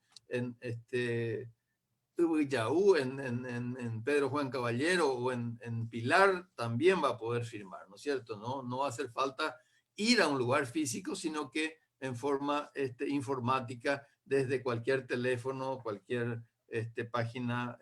Ubiyaú, en Pedro Juan Caballero o en Pilar, también va a poder firmar, ¿no es cierto? No va a hacer falta ir a un lugar físico, sino que en forma informática, desde cualquier teléfono, cualquier página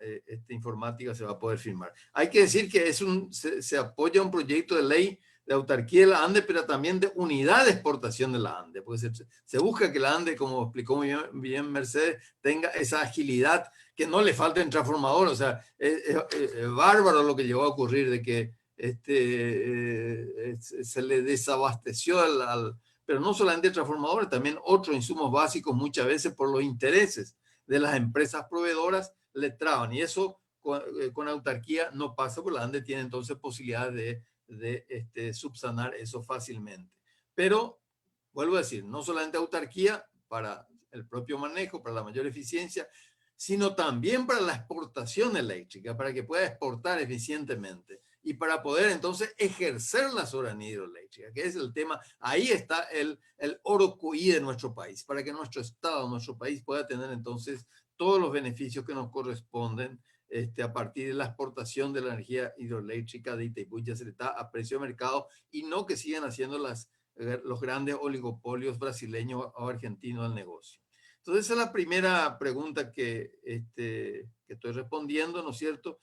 informática, se va a poder firmar. Hay que decir que se apoya un proyecto de ley de autarquía de la ANDE, pero también de unidad de exportación de la ANDE, porque se busca que la ANDE, como explicó muy bien Mercedes, tenga esa agilidad, que no le falten transformadores. O sea, es bárbaro lo que llegó a ocurrir, de que se le desabasteció pero no solamente transformadores, también otros insumos básicos, muchas veces por los intereses de las empresas proveedoras le traban, y eso con autarquía no pasa, porque la ANDE tiene entonces posibilidad de subsanar eso fácilmente. Pero vuelvo a decir, no solamente autarquía para el propio manejo, para la mayor eficiencia, sino también para la exportación eléctrica, para que pueda exportar eficientemente y para poder entonces ejercer la soberanía hidroeléctrica, que es el tema. Ahí está el oro cuí de nuestro país, para que nuestro Estado, nuestro país, pueda tener entonces todos los beneficios que nos corresponden a partir de la exportación de la energía hidroeléctrica de Itaipú y Yacyretá a precio de mercado, y no que sigan haciendo los grandes oligopolios brasileños o argentinos al negocio. Entonces, esa es la primera pregunta que estoy respondiendo, ¿no es cierto?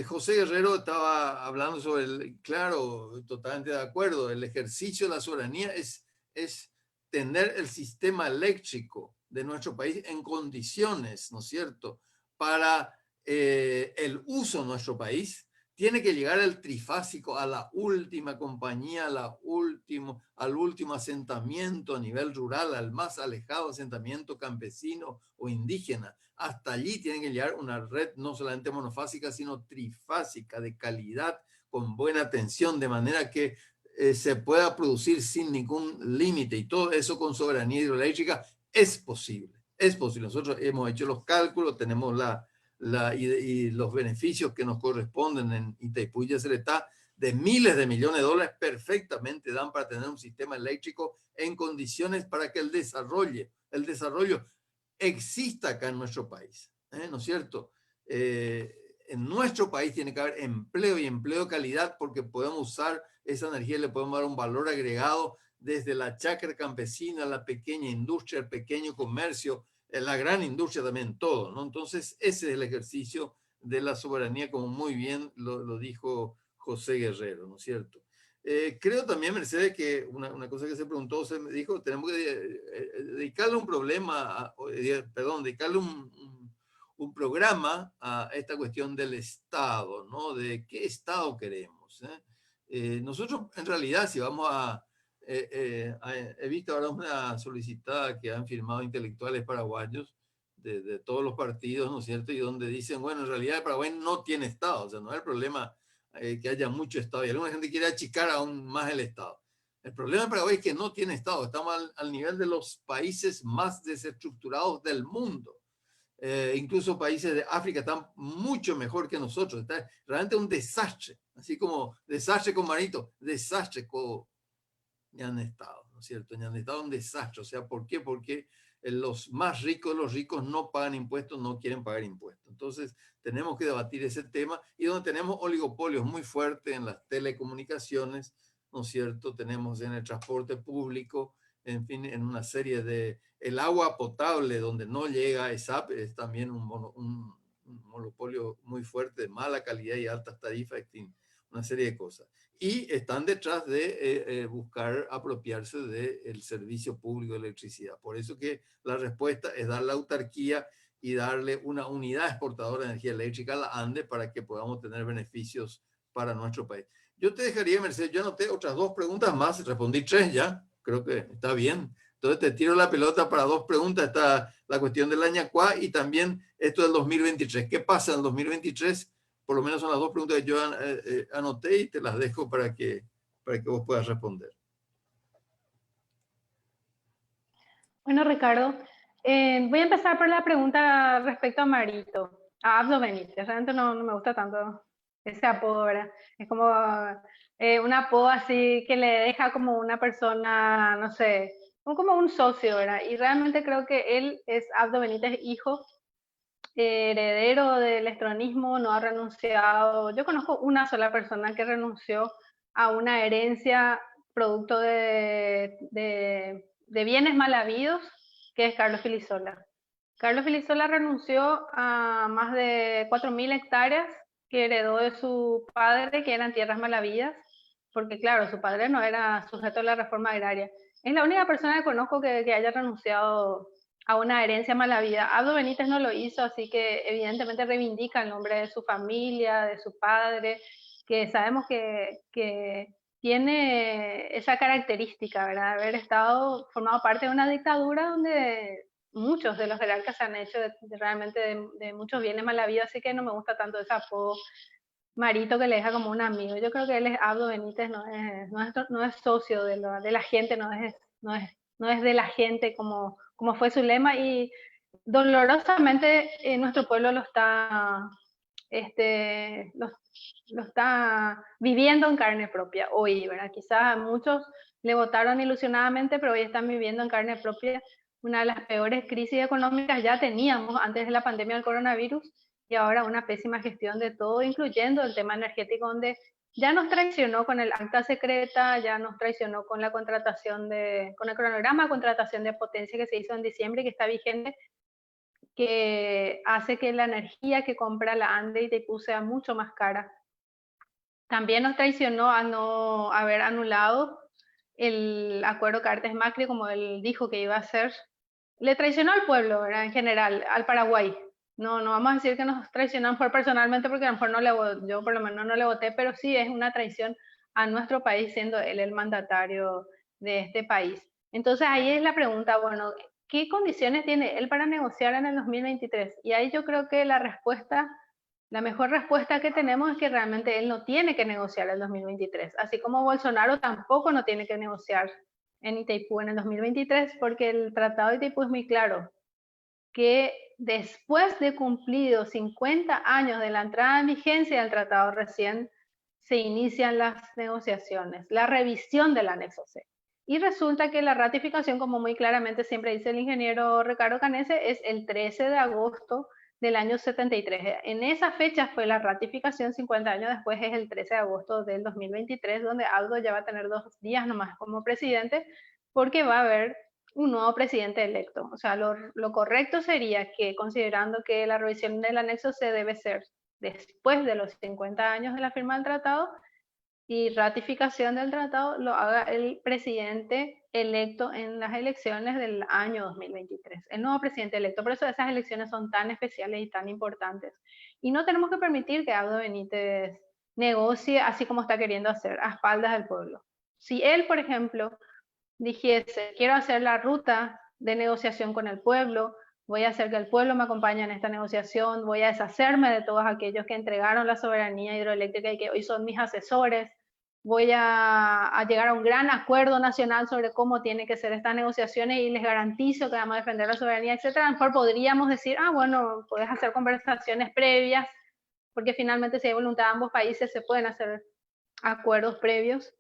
José Guerrero estaba hablando sobre claro, totalmente de acuerdo, el ejercicio de la soberanía es tener el sistema eléctrico de nuestro país en condiciones, ¿no es cierto?, para el uso de nuestro país. Tiene que llegar el trifásico a la última compañía, al último asentamiento a nivel rural, al más alejado asentamiento campesino o indígena. Hasta allí tiene que llegar una red no solamente monofásica, sino trifásica, de calidad, con buena atención, de manera que se pueda producir sin ningún límite, y todo eso con soberanía hidroeléctrica es posible. Es posible. Nosotros hemos hecho los cálculos, tenemos y los beneficios que nos corresponden en Itaipú y Yacyretá, de miles de millones de dólares, perfectamente dan para tener un sistema eléctrico en condiciones para que el desarrollo exista acá en nuestro país, ¿no es cierto? En nuestro país tiene que haber empleo, y empleo de calidad, porque podemos usar esa energía y le podemos dar un valor agregado desde la chacra campesina, la pequeña industria, el pequeño comercio, la gran industria también, todo, ¿no? Entonces, ese es el ejercicio de la soberanía, como muy bien lo dijo José Guerrero, ¿no es cierto? Creo también, Mercedes, que una cosa que se preguntó, se me dijo, tenemos que dedicarle un problema, dedicarle un programa a esta cuestión del Estado, ¿no? De qué Estado queremos, nosotros, en realidad, si vamos he visto ahora una solicitada que han firmado intelectuales paraguayos de todos los partidos, ¿no es cierto? Y donde dicen, bueno, en realidad Paraguay no tiene Estado, o sea, no es el problema que haya mucho Estado, y alguna gente quiere achicar aún más el Estado. El problema de Paraguay es que no tiene Estado, estamos al nivel de los países más desestructurados del mundo. Incluso países de África están mucho mejor que nosotros, está realmente un desastre, así como desastre con Marito, desastre con ya han estado, ¿no es cierto? Ya han estado un desastre, o sea, ¿por qué? Porque los más ricos, los ricos no pagan impuestos, no quieren pagar impuestos. Entonces, tenemos que debatir ese tema y donde tenemos oligopolios muy fuertes en las telecomunicaciones, ¿no es cierto? Tenemos en el transporte público, en fin, en una serie de... El agua potable donde no llega ESAP es también un monopolio muy fuerte de mala calidad y altas tarifas, en fin, una serie de cosas. Y están detrás de buscar apropiarse del servicio público de electricidad. Por eso que la respuesta es dar la autarquía y darle una unidad exportadora de energía eléctrica a la ANDE para que podamos tener beneficios para nuestro país. Yo te dejaría, Mercedes, yo anoté otras 2 preguntas más, respondí 3 ya, creo que está bien. Entonces te tiro la pelota para 2 preguntas, está la cuestión del Añacuá y también esto del 2023. ¿Qué pasa en el 2023? Por lo menos son las 2 preguntas que yo anoté y te las dejo para que vos puedas responder. Bueno, Ricardo, voy a empezar por la pregunta respecto a Marito, a Abdo Benítez. Realmente no me gusta tanto ese apodo, ¿verdad? Es como un apodo así que le deja como una persona, no sé, como un socio, ¿verdad? Y realmente creo que él es Abdo Benítez, hijo, heredero del estronismo, no ha renunciado. Yo conozco una sola persona que renunció a una herencia producto de bienes mal habidos, que es Carlos Filisola. Carlos Filisola renunció a más de 4.000 hectáreas que heredó de su padre, que eran tierras mal habidas, porque claro, su padre no era sujeto a la reforma agraria. Es la única persona que conozco que haya renunciado a una herencia mal habida. Abdo Benítez no lo hizo, así que evidentemente reivindica el nombre de su familia, de su padre, que sabemos que tiene esa característica, ¿verdad? Haber estado formado parte de una dictadura donde muchos de los jerarcas se han hecho realmente de muchos bienes mal habidos, así que no me gusta tanto ese apodo Marito que le deja como un amigo. Yo creo que él es Abdo Benítez, no es socio de la gente, no es de la gente como fue su lema, y dolorosamente nuestro pueblo lo está viviendo en carne propia hoy, ¿verdad? Quizás muchos le votaron ilusionadamente, pero hoy están viviendo en carne propia una de las peores crisis económicas ya teníamos antes de la pandemia del coronavirus, y ahora una pésima gestión de todo, incluyendo el tema energético, donde ya nos traicionó con el acta secreta, ya nos traicionó con la contratación con el cronograma de contratación de potencia que se hizo en diciembre y que está vigente, que hace que la energía que compra la ANDE y Itaipú sea mucho más cara. También nos traicionó a no haber anulado el acuerdo Cartes-Macri como él dijo que iba a hacer. Le traicionó al pueblo, ¿verdad? En general, al Paraguay. No vamos a decir que nos traicionan personalmente, porque a lo mejor yo por lo menos no le voté, pero sí es una traición a nuestro país, siendo él el mandatario de este país. Entonces ahí es la pregunta, bueno, ¿qué condiciones tiene él para negociar en el 2023? Y ahí yo creo que la mejor respuesta que tenemos es que realmente él no tiene que negociar el 2023, así como Bolsonaro tampoco no tiene que negociar en Itaipú en el 2023, porque el Tratado de Itaipú es muy claro, que después de cumplidos 50 años de la entrada en vigencia del tratado, recién se inician las negociaciones, la revisión del anexo C. Y resulta que la ratificación, como muy claramente siempre dice el ingeniero Ricardo Canese, es el 13 de agosto del año 73. En esa fecha fue la ratificación, 50 años después es el 13 de agosto del 2023, donde Abdo ya va a tener 2 días nomás como presidente, porque va a haber un nuevo presidente electo. O sea, lo correcto sería que, considerando que la revisión del anexo C debe ser después de los 50 años de la firma del tratado y ratificación del tratado, lo haga el presidente electo en las elecciones del año 2023, el nuevo presidente electo. Por eso esas elecciones son tan especiales y tan importantes. Y no tenemos que permitir que Abdo Benítez negocie así como está queriendo hacer, a espaldas del pueblo. Si él, por ejemplo, dijese, quiero hacer la ruta de negociación con el pueblo, voy a hacer que el pueblo me acompañe en esta negociación, voy a deshacerme de todos aquellos que entregaron la soberanía hidroeléctrica y que hoy son mis asesores, voy a llegar a un gran acuerdo nacional sobre cómo tienen que ser estas negociaciones y les garantizo que vamos a defender la soberanía, etcétera. A lo mejor podríamos decir, bueno, puedes hacer conversaciones previas, porque finalmente si hay voluntad de ambos países se pueden hacer acuerdos previos,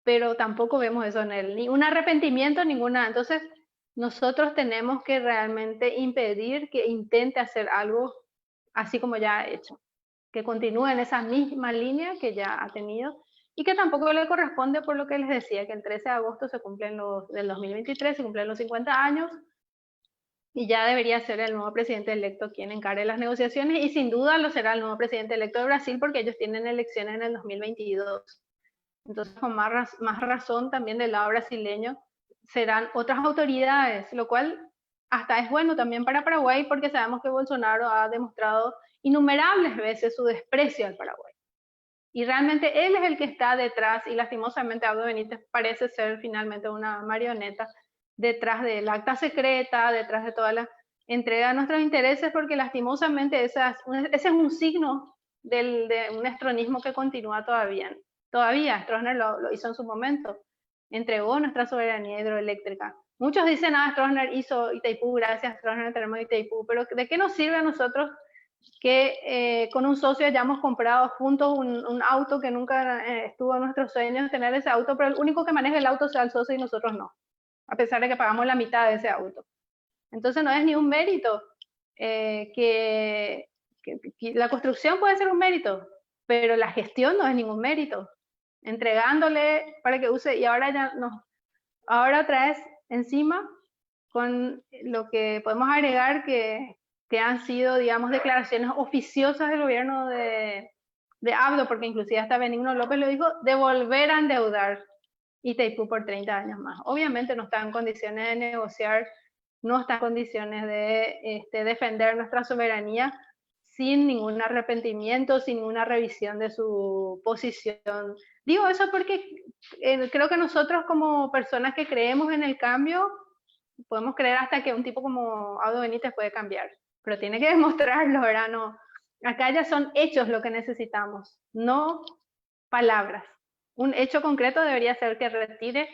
pero tampoco vemos eso en él, ni un arrepentimiento, ninguna. Entonces, nosotros tenemos que realmente impedir que intente hacer algo así como ya ha hecho, que continúe en esa misma línea que ya ha tenido y que tampoco le corresponde, por lo que les decía, que el 13 de agosto del 2023 se cumplen los 50 años y ya debería ser el nuevo presidente electo quien encare las negociaciones y sin duda lo será el nuevo presidente electo de Brasil porque ellos tienen elecciones en el 2022. Entonces, con más razón también del lado brasileño serán otras autoridades, lo cual hasta es bueno también para Paraguay porque sabemos que Bolsonaro ha demostrado innumerables veces su desprecio al Paraguay. Y realmente él es el que está detrás y lastimosamente Abdo Benítez parece ser finalmente una marioneta detrás del acta secreta, detrás de toda la entrega de nuestros intereses porque lastimosamente ese es un signo de un estronismo que continúa todavía. Stroessner lo hizo en su momento, entregó nuestra soberanía hidroeléctrica. Muchos dicen, Stroessner hizo Itaipú, gracias a Stroessner tenemos Itaipú, pero ¿de qué nos sirve a nosotros que con un socio hayamos comprado juntos un auto que nunca estuvo en nuestros sueños, tener ese auto, pero el único que maneja el auto sea el socio y nosotros no, a pesar de que pagamos la mitad de ese auto? Entonces no es ni un mérito, que la construcción puede ser un mérito, pero la gestión no es ningún mérito. Entregándole para que use, y ahora ya no, ahora traes encima con lo que podemos agregar que han sido, digamos, declaraciones oficiosas del gobierno de Abdo, porque inclusive hasta Benigno López lo dijo, de volver a endeudar Itaipú por 30 años más. Obviamente no está en condiciones de negociar, no está en condiciones de defender nuestra soberanía sin ningún arrepentimiento, sin ninguna revisión de su posición. Digo eso porque creo que nosotros como personas que creemos en el cambio, podemos creer hasta que un tipo como Abdo Benítez puede cambiar, pero tiene que demostrarlo, ¿verdad? No, acá ya son hechos lo que necesitamos, no palabras. Un hecho concreto debería ser que retire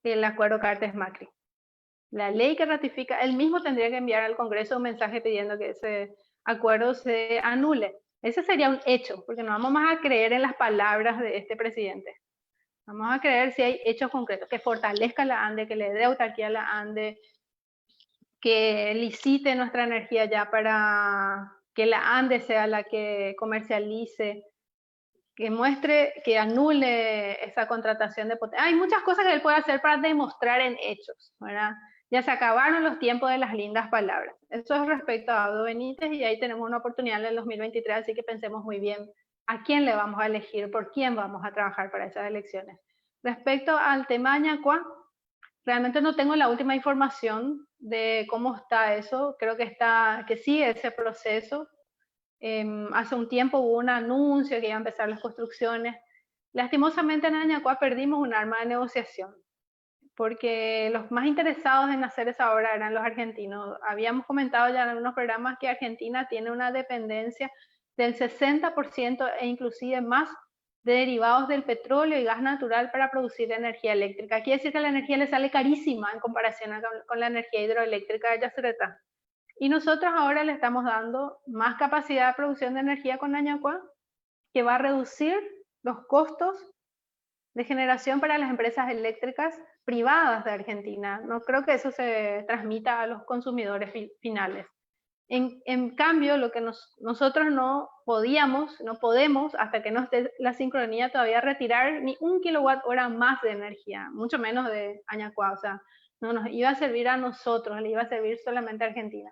el acuerdo Cartes-Macri. La ley que ratifica, él mismo tendría que enviar al Congreso un mensaje pidiendo que ese acuerdo se anule. Ese sería un hecho, porque no vamos más a creer en las palabras de este presidente. Vamos a creer si hay hechos concretos, que fortalezca la ANDE, que le dé autarquía a la ANDE, que licite nuestra energía ya para que la ANDE sea la que comercialice, que muestre, que anule esa contratación de potencia. Hay muchas cosas que él puede hacer para demostrar en hechos, ¿verdad? Ya se acabaron los tiempos de las lindas palabras. Eso es respecto a Abdo Benítez y ahí tenemos una oportunidad en el 2023, así que pensemos muy bien a quién le vamos a elegir, por quién vamos a trabajar para esas elecciones. Respecto al tema de Ñacua, realmente no tengo la última información de cómo está eso. Creo que sigue ese proceso. Hace un tiempo hubo un anuncio que iba a empezar las construcciones. Lastimosamente en Añacua perdimos un arma de negociación, porque los más interesados en hacer esa obra eran los argentinos. Habíamos comentado ya en algunos programas que Argentina tiene una dependencia del 60% e inclusive más de derivados del petróleo y gas natural para producir energía eléctrica. Quiere decir que la energía le sale carísima en comparación con la energía hidroeléctrica de Yacyretá. Y nosotros ahora le estamos dando más capacidad de producción de energía con Añacua, que va a reducir los costos de generación para las empresas eléctricas privadas de Argentina. No creo que eso se transmita a los consumidores finales. En cambio, lo que nosotros no podemos, hasta que no esté la sincronía, todavía retirar ni 1 kilowatt hora más de energía, mucho menos de Añacua. O sea, no nos iba a servir a nosotros, le iba a servir solamente a Argentina.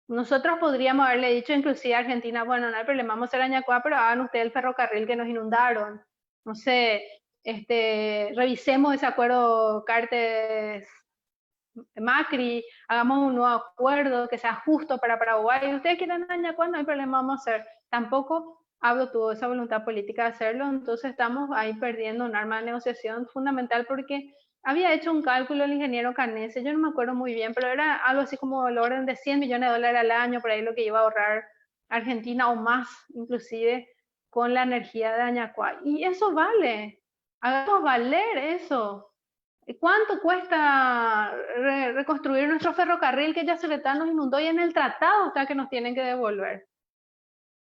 Nosotros podríamos haberle dicho inclusive a Argentina, bueno, no hay problema, vamos a hacer Añacua, pero hagan ustedes el ferrocarril que nos inundaron. No sé, revisemos ese acuerdo Cartes-Macri, hagamos un nuevo acuerdo que sea justo para Paraguay. Ustedes quieren Añacua, no hay problema, vamos a hacer. Tampoco Abdo tuvo esa voluntad política de hacerlo, entonces estamos ahí perdiendo un arma de negociación fundamental porque había hecho un cálculo el ingeniero Canese, yo no me acuerdo muy bien, pero era algo así como el orden de 100 millones de dólares al año, por ahí lo que iba a ahorrar Argentina o más, inclusive, con la energía de Añacua. Y eso vale, hagamos valer eso. ¿Cuánto cuesta reconstruir nuestro ferrocarril que Yacyretá nos inundó y en el tratado está que nos tienen que devolver?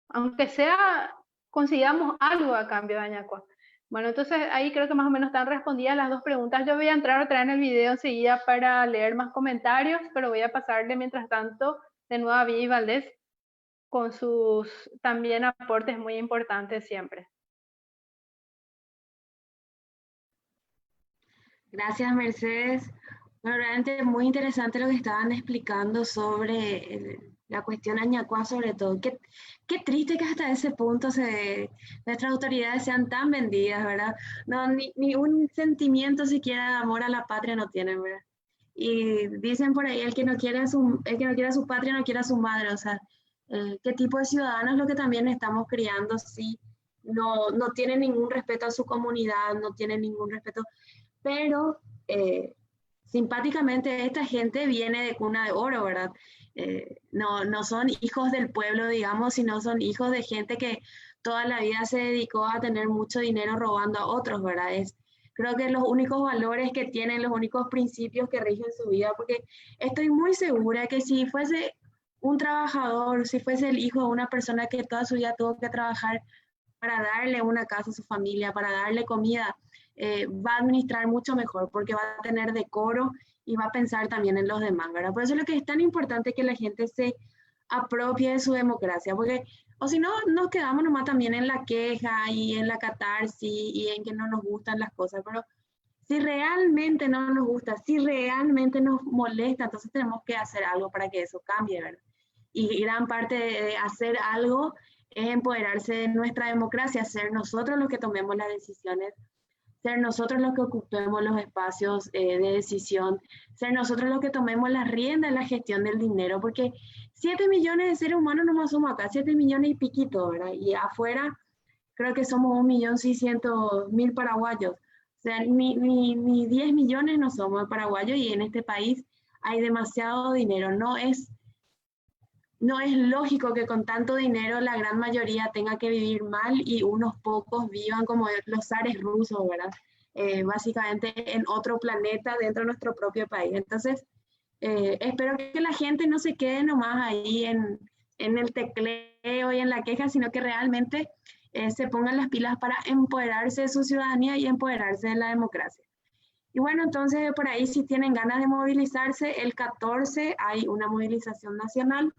Aunque sea, consigamos algo a cambio de Añacua. Bueno, entonces ahí creo que más o menos están respondidas las dos preguntas. Yo voy a entrar otra vez en el video enseguida para leer más comentarios, pero voy a pasarle mientras tanto de nuevo a Vivi Valdés con sus también aportes muy importantes siempre. Gracias, Mercedes. Bueno, realmente muy interesante lo que estaban explicando sobre la cuestión Añacua, sobre todo. Qué triste que hasta ese punto nuestras autoridades sean tan vendidas, ¿verdad? No, ni un sentimiento siquiera de amor a la patria no tienen, ¿verdad? Y dicen por ahí, el que no quiere a su patria no quiere a su madre. O sea, ¿qué tipo de ciudadanos lo que también estamos criando? Sí, no tienen ningún respeto a su comunidad, no tienen ningún respeto, pero simpáticamente esta gente viene de cuna de oro, ¿verdad? No son hijos del pueblo, digamos, sino son hijos de gente que toda la vida se dedicó a tener mucho dinero robando a otros, ¿verdad? Creo que los únicos valores que tienen, los únicos principios que rigen su vida, porque estoy muy segura que si fuese un trabajador, si fuese el hijo de una persona que toda su vida tuvo que trabajar para darle una casa a su familia, para darle comida, va a administrar mucho mejor porque va a tener decoro y va a pensar también en los demás, ¿verdad? Por eso es lo que es tan importante que la gente se apropie de su democracia, porque o si no, nos quedamos nomás también en la queja y en la catarsis y en que no nos gustan las cosas, pero si realmente no nos gusta, si realmente nos molesta, entonces tenemos que hacer algo para que eso cambie, ¿verdad? Y gran parte de hacer algo es empoderarse de nuestra democracia, ser nosotros los que tomemos las decisiones, ser nosotros los que ocupemos los espacios de decisión, ser nosotros los que tomemos las riendas de la gestión del dinero, porque 7 millones de seres humanos nomás somos acá, 7 millones y piquito, ¿verdad? Y afuera creo que somos 1.600.000 paraguayos. O sea, ni 10 millones no somos paraguayos y en este país hay demasiado dinero. No es lógico que con tanto dinero la gran mayoría tenga que vivir mal y unos pocos vivan como los zares rusos, ¿verdad? Básicamente en otro planeta dentro de nuestro propio país. Entonces, espero que la gente no se quede nomás ahí en el tecleo y en la queja, sino que realmente se pongan las pilas para empoderarse de su ciudadanía y empoderarse de la democracia. Y bueno, entonces por ahí si tienen ganas de movilizarse, el 14 hay una movilización nacional.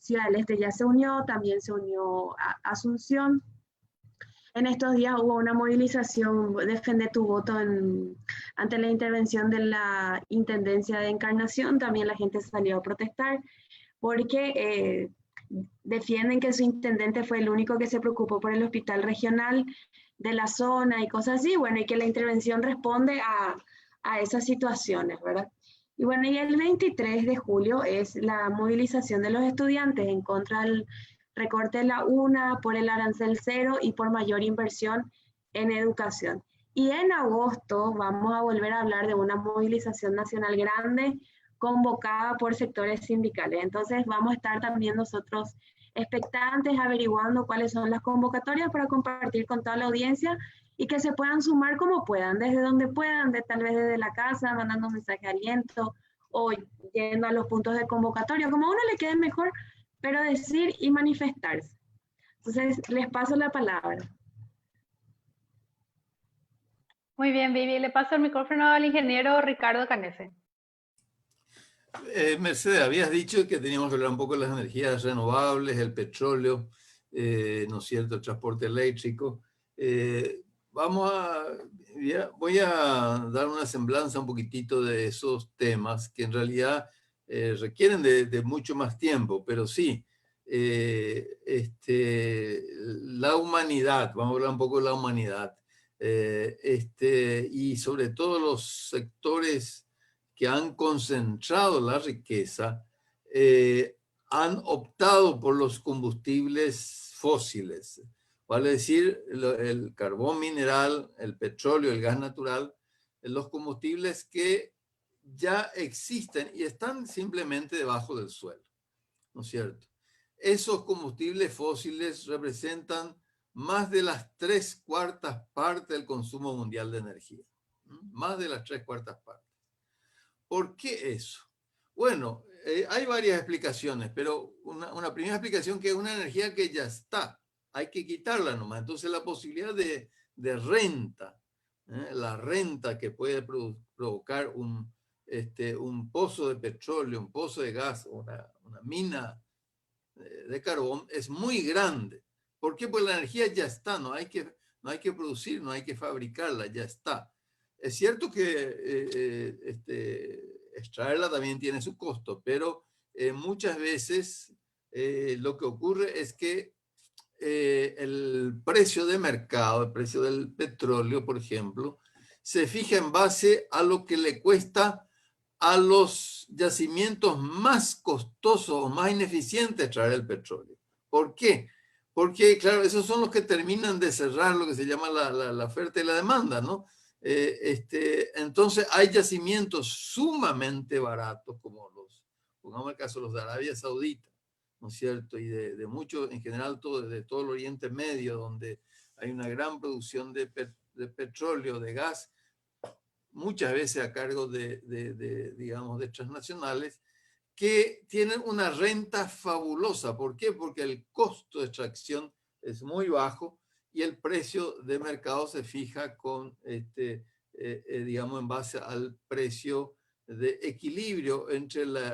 Ciudad del Este ya se unió, también se unió a Asunción. En estos días hubo una movilización, Defende tu voto, ante la intervención de la Intendencia de Encarnación. También la gente salió a protestar porque defienden que su intendente fue el único que se preocupó por el hospital regional de la zona y cosas así. Bueno, y que la intervención responde a esas situaciones, ¿verdad? Y bueno, y el 23 de julio es la movilización de los estudiantes en contra del recorte de la UNA, por el arancel cero y por mayor inversión en educación. Y en agosto vamos a volver a hablar de una movilización nacional grande convocada por sectores sindicales. Entonces vamos a estar también nosotros expectantes, averiguando cuáles son las convocatorias para compartir con toda la audiencia y que se puedan sumar como puedan, desde donde puedan, tal vez desde la casa, mandando un mensaje de aliento o yendo a los puntos de convocatoria, como a uno le quede mejor, pero decir y manifestarse. Entonces, les paso la palabra. Muy bien, Vivi. Le paso el micrófono al ingeniero Ricardo Canese. Mercedes, habías dicho que teníamos que hablar un poco de las energías renovables, el petróleo, ¿no es cierto?, el transporte eléctrico. Voy a dar una semblanza un poquitito de esos temas que en realidad requieren de mucho más tiempo, pero sí, la humanidad, vamos a hablar un poco de la humanidad, y sobre todo los sectores que han concentrado la riqueza, han optado por los combustibles fósiles, vale decir, el carbón mineral, el petróleo, el gas natural, los combustibles que ya existen y están simplemente debajo del suelo, ¿no es cierto? Esos combustibles fósiles representan más de las 3/4 partes del consumo mundial de energía. Más de las 3/4 partes. ¿Por qué eso? Bueno, hay varias explicaciones, pero una primera explicación que es una energía que ya está, hay que quitarla nomás. Entonces la posibilidad de renta, la renta que puede provocar un pozo de petróleo, un pozo de gas, una mina de carbón es muy grande. ¿Por qué? Pues la energía ya está, no hay que producir, no hay que fabricarla, ya está. Es cierto que extraerla también tiene su costo, pero muchas veces lo que ocurre es que el precio de mercado, el precio del petróleo, por ejemplo, se fija en base a lo que le cuesta a los yacimientos más costosos o más ineficientes extraer el petróleo. ¿Por qué? Porque, claro, esos son los que terminan de cerrar lo que se llama la oferta y la demanda, ¿no? Entonces hay yacimientos sumamente baratos, como pongamos el caso de los de Arabia Saudita, ¿no es cierto? Y de muchos, en general, de todo el Oriente Medio, donde hay una gran producción de petróleo, de gas, muchas veces a cargo digamos, de transnacionales, que tienen una renta fabulosa. ¿Por qué? Porque el costo de extracción es muy bajo y el precio de mercado se fija con, digamos, en base al precio de equilibrio entre lo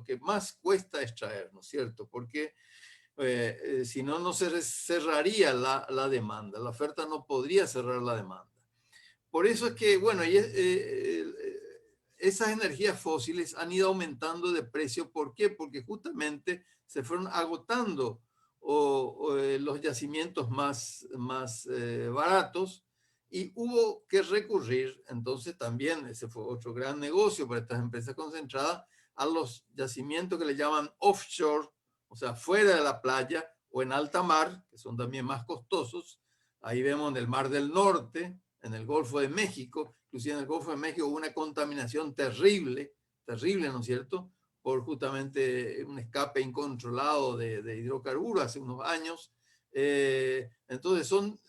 que más cuesta extraer, ¿no es cierto? Porque si no, no se cerraría la demanda, la oferta no podría cerrar la demanda. Por eso es que, bueno, esas energías fósiles han ido aumentando de precio. ¿Por qué? Porque justamente se fueron agotando los yacimientos más baratos y hubo que recurrir, entonces también, ese fue otro gran negocio para estas empresas concentradas, a los yacimientos que le llaman offshore, o sea, fuera de la playa o en alta mar, que son también más costosos. Ahí vemos en el Mar del Norte, en el Golfo de México, inclusive en el Golfo de México hubo una contaminación terrible, terrible, ¿no es cierto?, por justamente un escape incontrolado de hidrocarburos hace unos años. Entonces son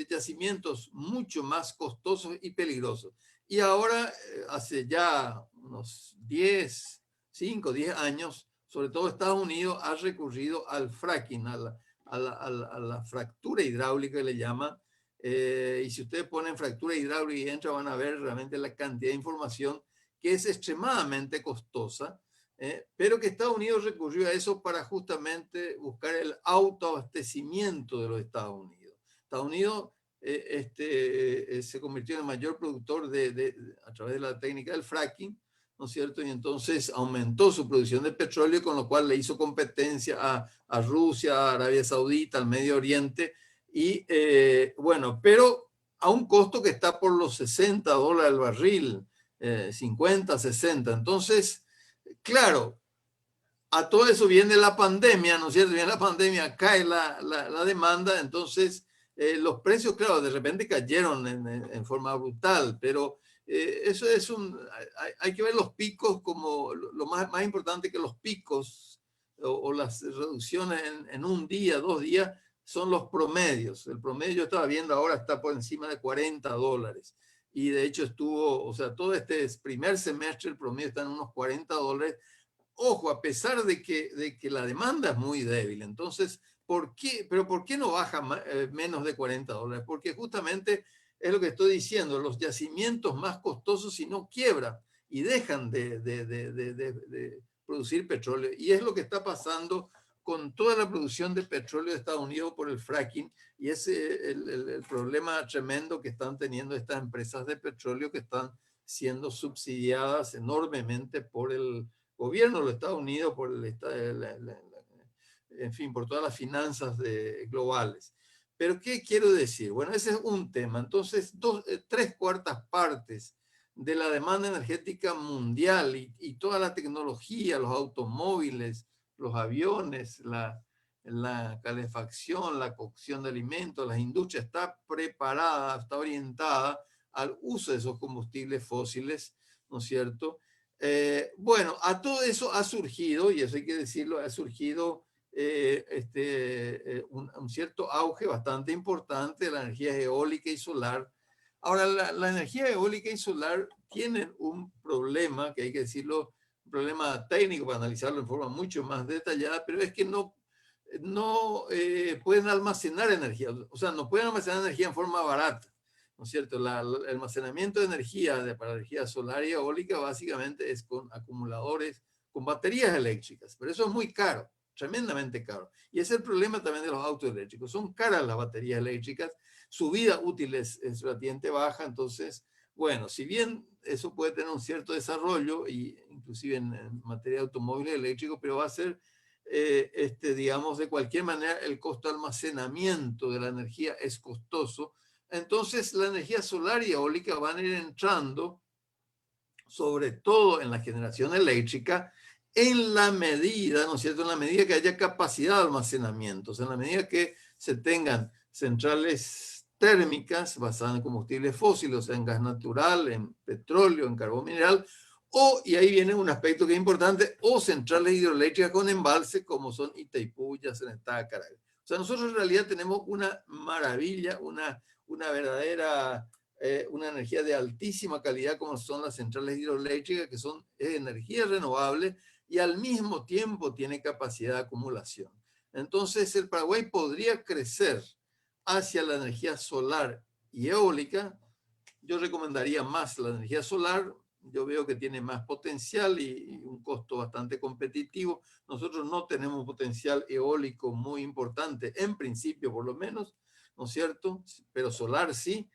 yacimientos mucho más costosos y peligrosos. Y ahora, hace ya unos 5 o 10 años, sobre todo Estados Unidos ha recurrido al fracking, a la fractura hidráulica que le llama. Y si ustedes ponen fractura hidráulica y entran, van a ver realmente la cantidad de información que es extremadamente costosa, pero que Estados Unidos recurrió a eso para justamente buscar el autoabastecimiento de los Estados Unidos. Estados Unidos se convirtió en el mayor productor a través de la técnica del fracking, ¿no es cierto? Y entonces aumentó su producción de petróleo, con lo cual le hizo competencia a Rusia, a Arabia Saudita, al Medio Oriente. Y bueno, pero a un costo que está por los $60 el barril, 50, 60. Entonces, claro, a todo eso viene la pandemia, ¿no es cierto? Viene la pandemia, cae la demanda, entonces los precios, claro, de repente cayeron en forma brutal, pero eso es hay que ver los picos como lo más importante, que los picos o las reducciones en un día, 2 días, son los promedios. El promedio, yo estaba viendo ahora, está por encima de $40. Y de hecho estuvo, o sea, todo este primer semestre el promedio está en unos $40. Ojo, a pesar de que la demanda es muy débil. Entonces, ¿por qué no baja menos de $40? Porque justamente es lo que estoy diciendo, los yacimientos más costosos, si no, quiebran y dejan de producir petróleo. Y es lo que está pasando con toda la producción de petróleo de Estados Unidos por el fracking, y ese es el problema tremendo que están teniendo estas empresas de petróleo, que están siendo subsidiadas enormemente por el gobierno de los Estados Unidos, por en fin, por todas las finanzas globales. Pero ¿qué quiero decir? Bueno, ese es un tema. Entonces, 3/4 partes de la demanda energética mundial y toda la tecnología, los automóviles, los aviones, la calefacción, la cocción de alimentos, las industrias, está preparada, está orientada al uso de esos combustibles fósiles, ¿no es cierto? Bueno, a todo eso ha surgido, y eso hay que decirlo, ha surgido un cierto auge bastante importante de la energía eólica y solar. Ahora, la energía eólica y solar tienen un problema, que hay que decirlo, un problema técnico para analizarlo en forma mucho más detallada, pero es que no pueden almacenar energía, o sea, no pueden almacenar energía en forma barata, ¿no es cierto? El almacenamiento de energía para energía solar y eólica básicamente es con acumuladores, con baterías eléctricas, pero eso es muy caro, tremendamente caro. Y ese es el problema también de los autos eléctricos, son caras las baterías eléctricas, su vida útil es relativamente baja, entonces, bueno, si bien eso puede tener un cierto desarrollo, y inclusive en materia de automóviles eléctricos, pero va a ser digamos, de cualquier manera, el costo de almacenamiento de la energía es costoso. Entonces, la energía solar y eólica van a ir entrando, sobre todo en la generación eléctrica, en la medida, ¿no es cierto?, en la medida que haya capacidad de almacenamiento, o sea, en la medida que se tengan centrales térmicas basadas en combustibles fósiles, o sea, en gas natural, en petróleo, en carbón mineral, o, y ahí viene un aspecto que es importante, o centrales hidroeléctricas con embalse, como son Itaipú, Yacyretá, Caracas. O sea, nosotros en realidad tenemos una maravilla, una verdadera, una energía de altísima calidad, como son las centrales hidroeléctricas, que son energía renovable y al mismo tiempo tiene capacidad de acumulación. Entonces, el Paraguay podría crecer hacia la energía solar y eólica. Yo recomendaría más la energía solar. Yo veo que tiene más potencial y un costo bastante competitivo. Nosotros no tenemos potencial eólico muy importante, en principio por lo menos, ¿no es cierto? Pero solar sí.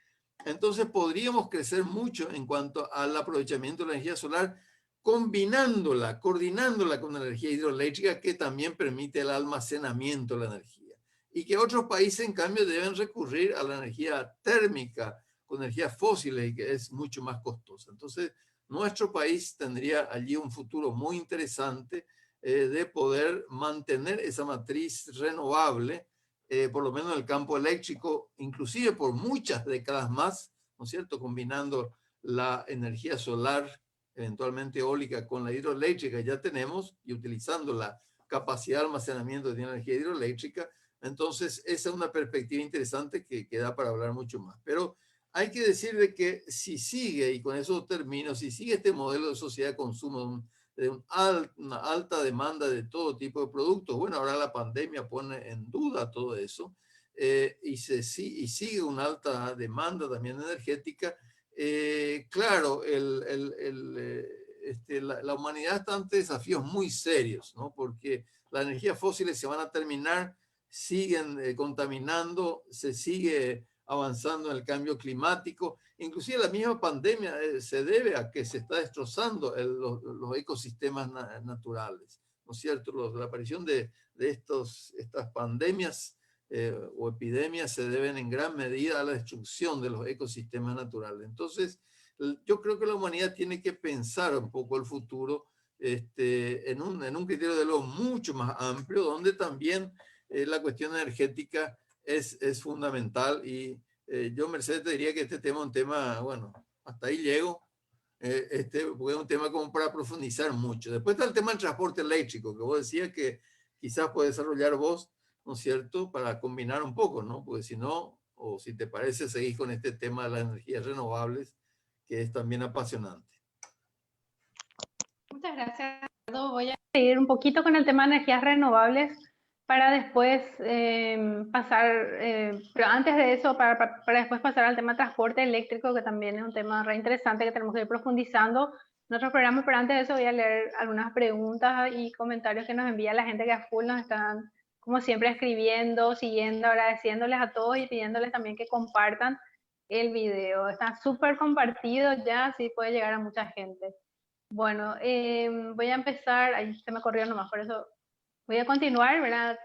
Entonces podríamos crecer mucho en cuanto al aprovechamiento de la energía solar, combinándola, coordinándola con la energía hidroeléctrica, que también permite el almacenamiento de la energía. Y que otros países, en cambio, deben recurrir a la energía térmica, con energías fósiles, y que es mucho más costosa. Entonces, nuestro país tendría allí un futuro muy interesante de poder mantener esa matriz renovable, por lo menos en el campo eléctrico, inclusive por muchas décadas más, ¿no es cierto?, combinando la energía solar, eventualmente eólica, con la hidroeléctrica ya tenemos, y utilizando la capacidad de almacenamiento de energía hidroeléctrica. Entonces, esa es una perspectiva interesante que da para hablar mucho más. Pero hay que decir de que si sigue, y con eso termino, si sigue este modelo de sociedad de consumo, de una alta demanda de todo tipo de productos, bueno, ahora la pandemia pone en duda todo eso, y sigue una alta demanda también energética, claro, la humanidad está ante desafíos muy serios, ¿no? Porque las energías fósiles se van a terminar, siguen contaminando, se sigue avanzando en el cambio climático. Inclusive la misma pandemia se debe a que se está destrozando los ecosistemas naturales, ¿no es cierto? La aparición de estas pandemias o epidemias se deben en gran medida a la destrucción de los ecosistemas naturales. Entonces, yo creo que la humanidad tiene que pensar un poco el futuro en un criterio de lo mucho más amplio, donde también la cuestión energética es fundamental. Y yo, Mercedes, te diría que este tema es un tema, bueno, hasta ahí llego, porque es un tema como para profundizar mucho. Después está el tema del transporte eléctrico, que vos decías que quizás puedes desarrollar vos, ¿no es cierto?, para combinar un poco, ¿no? Porque si no, o si te parece, seguís con este tema de las energías renovables, que es también apasionante. Muchas gracias, Ricardo. Voy a seguir un poquito con el tema de energías renovables para después pasar, pero antes de eso, para después pasar al tema de transporte eléctrico, que también es un tema re interesante que tenemos que ir profundizando en otros programas, pero antes de eso voy a leer algunas preguntas y comentarios que nos envía la gente que a full nos están, como siempre, escribiendo, siguiendo, agradeciéndoles a todos y pidiéndoles también que compartan el video. Está súper compartido ya, así puede llegar a mucha gente. Bueno, voy a empezar, ahí se me corrió nomás, por eso voy a continuar, ¿verdad?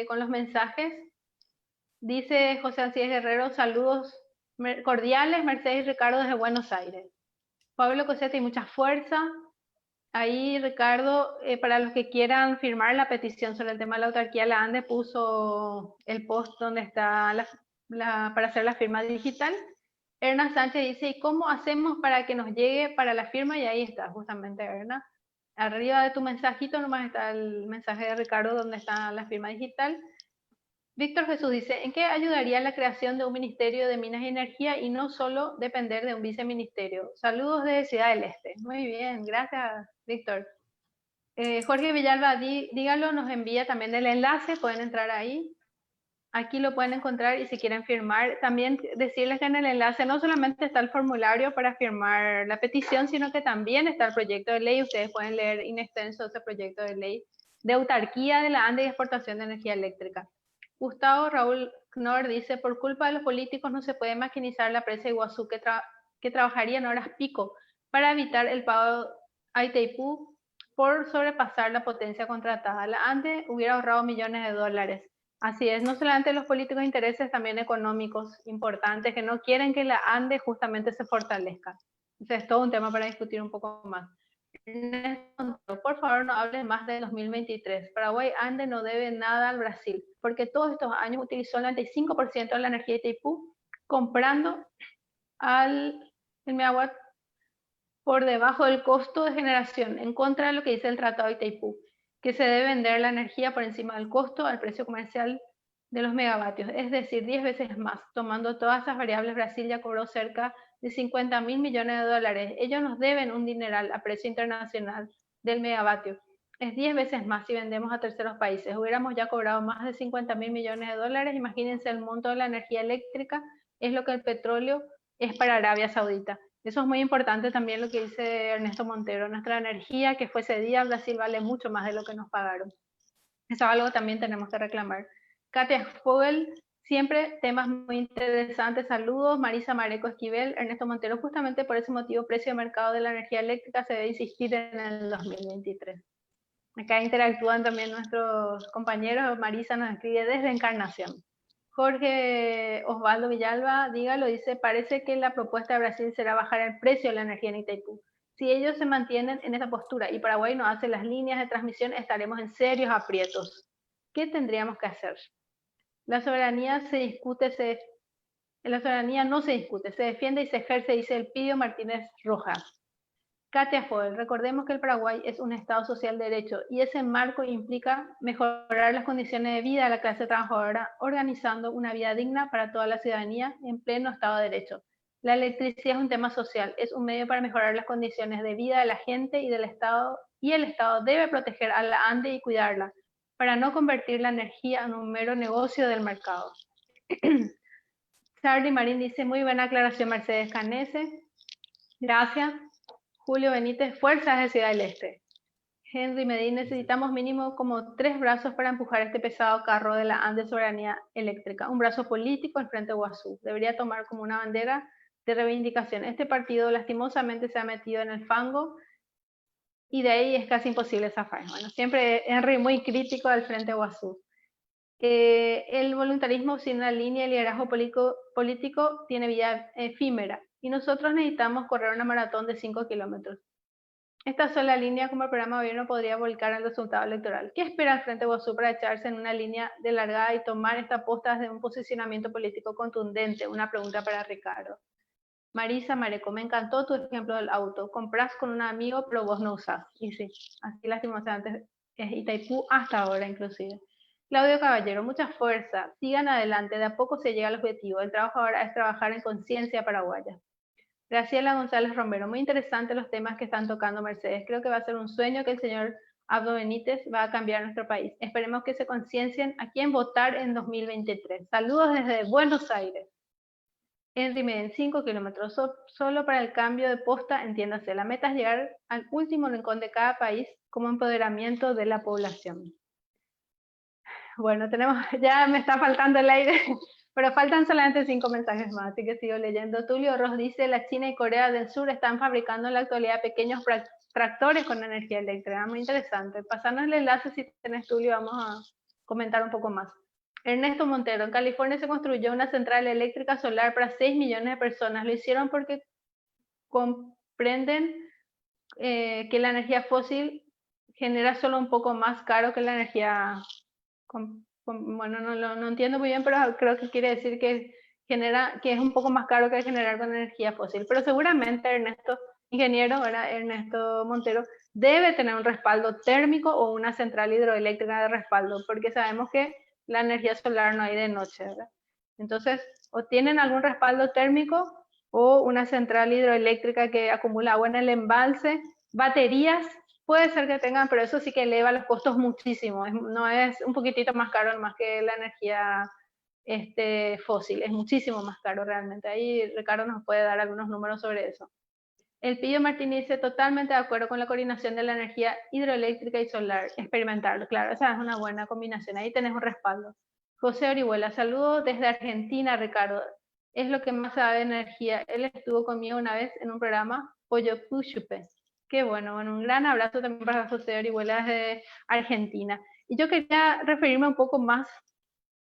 Con los mensajes. Dice José Ansíes Guerrero, saludos cordiales, Mercedes y Ricardo desde Buenos Aires. Pablo Cosetti, mucha fuerza. Ahí, Ricardo, para los que quieran firmar la petición sobre el tema de la autarquía, la ANDE puso el post donde está para hacer la firma digital. Erna Sánchez dice, ¿y cómo hacemos para que nos llegue para la firma? Y ahí está, justamente, Erna. Arriba de tu mensajito nomás está el mensaje de Ricardo donde está la firma digital. Víctor Jesús dice, ¿en qué ayudaría la creación de un Ministerio de Minas y Energía y no solo depender de un viceministerio? Saludos desde Ciudad del Este. Muy bien, gracias, Víctor. Jorge Villalba, dígalo, nos envía también el enlace, pueden entrar ahí. Aquí lo pueden encontrar y si quieren firmar, también decirles que en el enlace no solamente está el formulario para firmar la petición, sino que también está el proyecto de ley. Ustedes pueden leer in extenso ese proyecto de ley de autarquía de la ANDE y exportación de energía eléctrica. Gustavo Raúl Knorr dice, por culpa de los políticos no se puede maquinizar la presa de Iguazú que trabajaría en horas pico para evitar el pago a Itaipú por sobrepasar la potencia contratada. La ANDE hubiera ahorrado millones de dólares. Así es, no solamente los políticos intereses, también económicos importantes que no quieren que la ANDE justamente se fortalezca. Entonces es todo un tema para discutir un poco más. Por favor, no hables más del 2023. Paraguay ANDE no debe nada al Brasil, porque todos estos años utilizó el 95% de la energía de Itaipú comprando el megawatt por debajo del costo de generación, en contra de lo que dice el Tratado de Itaipú, que se debe vender la energía por encima del costo al precio comercial de los megavatios, es decir, 10 veces más. Tomando todas esas variables, Brasil ya cobró cerca de 50.000 millones de dólares. Ellos nos deben un dineral a precio internacional del megavatio. Es 10 veces más si vendemos a terceros países. Hubiéramos ya cobrado más de 50.000 millones de dólares. Imagínense el monto de la energía eléctrica, es lo que el petróleo es para Arabia Saudita. Eso es muy importante también lo que dice Ernesto Montero. Nuestra energía que fue cedida a Brasil vale mucho más de lo que nos pagaron. Eso es algo que también tenemos que reclamar. Katia Fogel, siempre temas muy interesantes. Saludos. Marisa Mareco Esquivel, Ernesto Montero. Justamente por ese motivo, precio de mercado de la energía eléctrica se debe insistir en el 2023. Acá interactúan también nuestros compañeros. Marisa nos escribe desde Encarnación. Jorge Osvaldo Villalba, dígalo, dice, parece que la propuesta de Brasil será bajar el precio de la energía en Itaipú. Si ellos se mantienen en esa postura y Paraguay no hace las líneas de transmisión, estaremos en serios aprietos. ¿Qué tendríamos que hacer? La soberanía la soberanía no se discute, se defiende y se ejerce, dice Elpidio Martínez Rojas. Katia Foel, recordemos que el Paraguay es un Estado social de derecho y ese marco implica mejorar las condiciones de vida de la clase trabajadora, organizando una vida digna para toda la ciudadanía en pleno Estado de Derecho. La electricidad es un tema social, es un medio para mejorar las condiciones de vida de la gente y del Estado, y el Estado debe proteger a la ANDE y cuidarla, para no convertir la energía en un mero negocio del mercado. Sardi Marín dice, muy buena aclaración, Mercedes Canese. Gracias. Julio Benítez, fuerzas de Ciudad del Este. Henry Medina, necesitamos mínimo como 3 brazos para empujar este pesado carro de la ANDE Soberanía Eléctrica. Un brazo político al frente de Guazú. Debería tomar como una bandera de reivindicación. Este partido lastimosamente se ha metido en el fango y de ahí es casi imposible zafar. Bueno, siempre Henry muy crítico del frente de Guazú. El voluntarismo sin una línea de liderazgo político tiene vida efímera y nosotros necesitamos correr una maratón de 5 kilómetros. Esta sola línea como el programa de gobierno podría volcar el resultado electoral. ¿Qué espera el Frente Guazú para echarse en una línea de largada y tomar esta posta desde un posicionamiento político contundente? Una pregunta para Ricardo. Marisa Mareco, me encantó tu ejemplo del auto. Compras con un amigo, pero vos no usás. Y sí, así lastimosamente es Itaipú hasta ahora inclusive. Claudio Caballero, mucha fuerza. Sigan adelante, de a poco se llega al objetivo. El trabajo ahora es trabajar en conciencia paraguaya. Graciela González Romero, muy interesantes los temas que están tocando Mercedes. Creo que va a ser un sueño que el señor Abdo Benítez va a cambiar nuestro país. Esperemos que se conciencien a quién votar en 2023. Saludos desde Buenos Aires. Henry Meden, 5 kilómetros, solo para el cambio de posta, entiéndase. La meta es llegar al último rincón de cada país como empoderamiento de la población. Bueno, ya me está faltando el aire. Pero faltan solamente 5 mensajes más, así que sigo leyendo. Tulio Ross dice, la China y Corea del Sur están fabricando en la actualidad pequeños tractores con energía eléctrica. Muy interesante. Pasarnos el enlace si tenés, Tulio, vamos a comentar un poco más. Ernesto Montero, en California se construyó una central eléctrica solar para 6 millones de personas. Lo hicieron porque comprenden que la energía fósil genera solo un poco más caro que la energía, bueno, no entiendo muy bien, pero creo que quiere decir que es un poco más caro que generar con energía fósil. Pero seguramente Ernesto, ingeniero, ¿verdad? Ernesto Montero, debe tener un respaldo térmico o una central hidroeléctrica de respaldo, porque sabemos que la energía solar no hay de noche, ¿verdad? Entonces, o tienen algún respaldo térmico o una central hidroeléctrica que acumula agua en el embalse, baterías, puede ser que tengan, pero eso sí que eleva los costos muchísimo. No es un poquitito más caro más que la energía fósil, es muchísimo más caro realmente. Ahí Ricardo nos puede dar algunos números sobre eso. El Pillo Martínez dice totalmente de acuerdo con la coordinación de la energía hidroeléctrica y solar, experimentarlo, claro, esa es una buena combinación, ahí tenés un respaldo. José Orihuela, saludos desde Argentina, Ricardo, es lo que más sabe de energía, él estuvo conmigo una vez en un programa, Pollo Puchupe. Qué bueno, un gran abrazo también para José Orihuela desde Argentina. Y yo quería referirme un poco más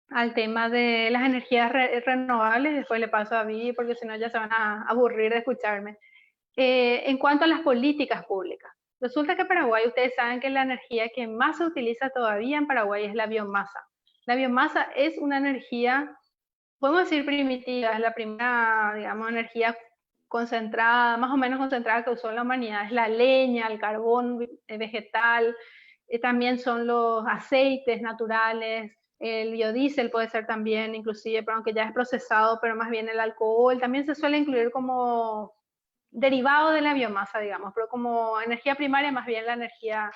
al tema de las energías renovables, después le paso a Vivi porque si no ya se van a aburrir de escucharme. En cuanto a las políticas públicas, resulta que Paraguay, ustedes saben que la energía que más se utiliza todavía en Paraguay es la biomasa. La biomasa es una energía, podemos decir primitiva, es la primera, digamos, energía concentrada, más o menos concentrada que usó la humanidad, es la leña, el carbón vegetal, también son los aceites naturales, el biodiesel puede ser también, inclusive, pero aunque ya es procesado, pero más bien el alcohol, también se suele incluir como derivado de la biomasa, digamos, pero como energía primaria más bien la energía,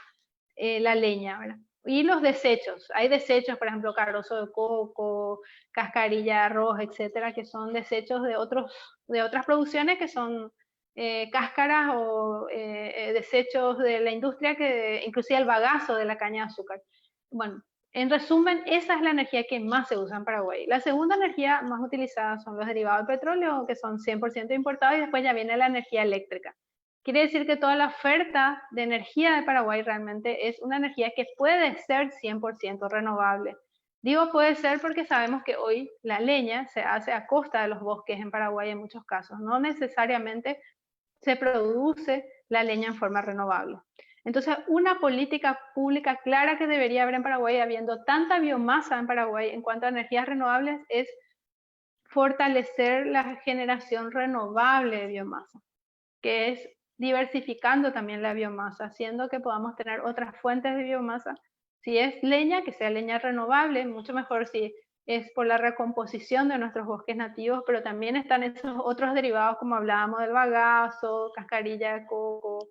la leña, ¿verdad? Y los desechos, hay desechos, por ejemplo, carozo de coco, cascarilla de arroz, etcétera, que son desechos de otras producciones que son cáscaras o desechos de la industria, que inclusive el bagazo de la caña de azúcar. Bueno, en resumen, esa es la energía que más se usa en Paraguay. La segunda energía más utilizada son los derivados del petróleo, que son 100% importados, y después ya viene la energía eléctrica. Quiere decir que toda la oferta de energía de Paraguay realmente es una energía que puede ser 100% renovable. Digo puede ser porque sabemos que hoy la leña se hace a costa de los bosques en Paraguay en muchos casos. No necesariamente se produce la leña en forma renovable. Entonces, una política pública clara que debería haber en Paraguay, habiendo tanta biomasa en Paraguay en cuanto a energías renovables, es fortalecer la generación renovable de biomasa, que es diversificando también la biomasa, haciendo que podamos tener otras fuentes de biomasa. Si es leña, que sea leña renovable, mucho mejor si es por la recomposición de nuestros bosques nativos, pero también están esos otros derivados, como hablábamos del bagazo, cascarilla de coco,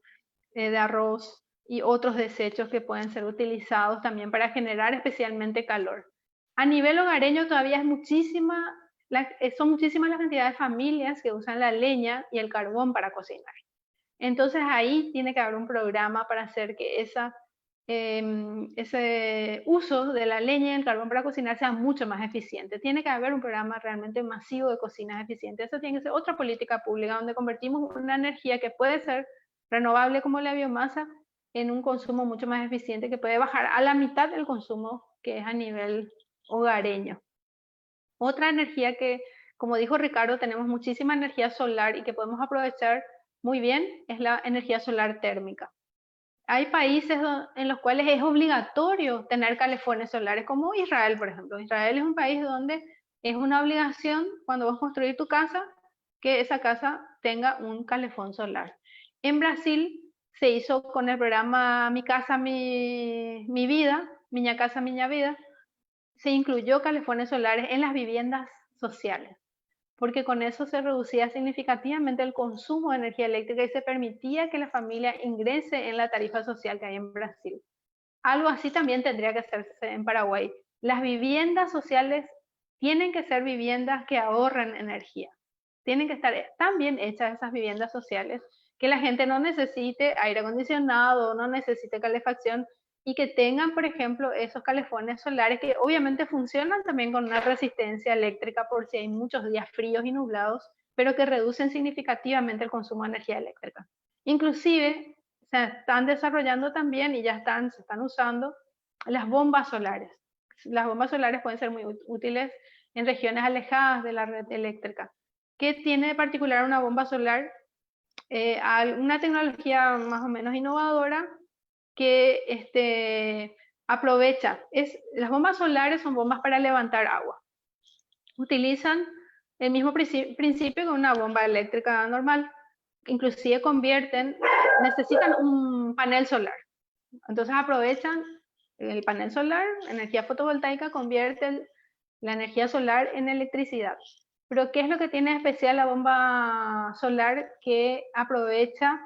de arroz y otros desechos que pueden ser utilizados también para generar especialmente calor. A nivel hogareño todavía son muchísimas las cantidades de familias que usan la leña y el carbón para cocinar. Entonces ahí tiene que haber un programa para hacer que ese uso de la leña y el carbón para cocinar sea mucho más eficiente. Tiene que haber un programa realmente masivo de cocinas eficientes. Eso tiene que ser otra política pública donde convertimos una energía que puede ser renovable como la biomasa en un consumo mucho más eficiente que puede bajar a la mitad del consumo que es a nivel hogareño. Otra energía que, como dijo Ricardo, tenemos muchísima energía solar y que podemos aprovechar muy bien es la energía solar térmica. Hay países en los cuales es obligatorio tener calefones solares, como Israel, por ejemplo. Israel es un país donde es una obligación cuando vas a construir tu casa que esa casa tenga un calefón solar. En Brasil se hizo con el programa Mi Casa, Mi Vida, Miña Casa, Miña Vida, se incluyó calefones solares en las viviendas sociales, porque con eso se reducía significativamente el consumo de energía eléctrica y se permitía que la familia ingrese en la tarifa social que hay en Brasil. Algo así también tendría que hacerse en Paraguay. Las viviendas sociales tienen que ser viviendas que ahorren energía. Tienen que estar tan bien hechas esas viviendas sociales que la gente no necesite aire acondicionado, no necesite calefacción, y que tengan, por ejemplo, esos calefones solares que obviamente funcionan también con una resistencia eléctrica por si hay muchos días fríos y nublados, pero que reducen significativamente el consumo de energía eléctrica. Inclusive se están desarrollando también y ya se están usando las bombas solares. Las bombas solares pueden ser muy útiles en regiones alejadas de la red eléctrica. ¿Qué tiene de particular una bomba solar? una tecnología más o menos innovadora que aprovecha. Las bombas solares son bombas para levantar agua. Utilizan el mismo principio que una bomba eléctrica normal. Inclusive necesitan un panel solar. Entonces aprovechan el panel solar, energía fotovoltaica, convierte la energía solar en electricidad. Pero ¿qué es lo que tiene especial la bomba solar? Que aprovecha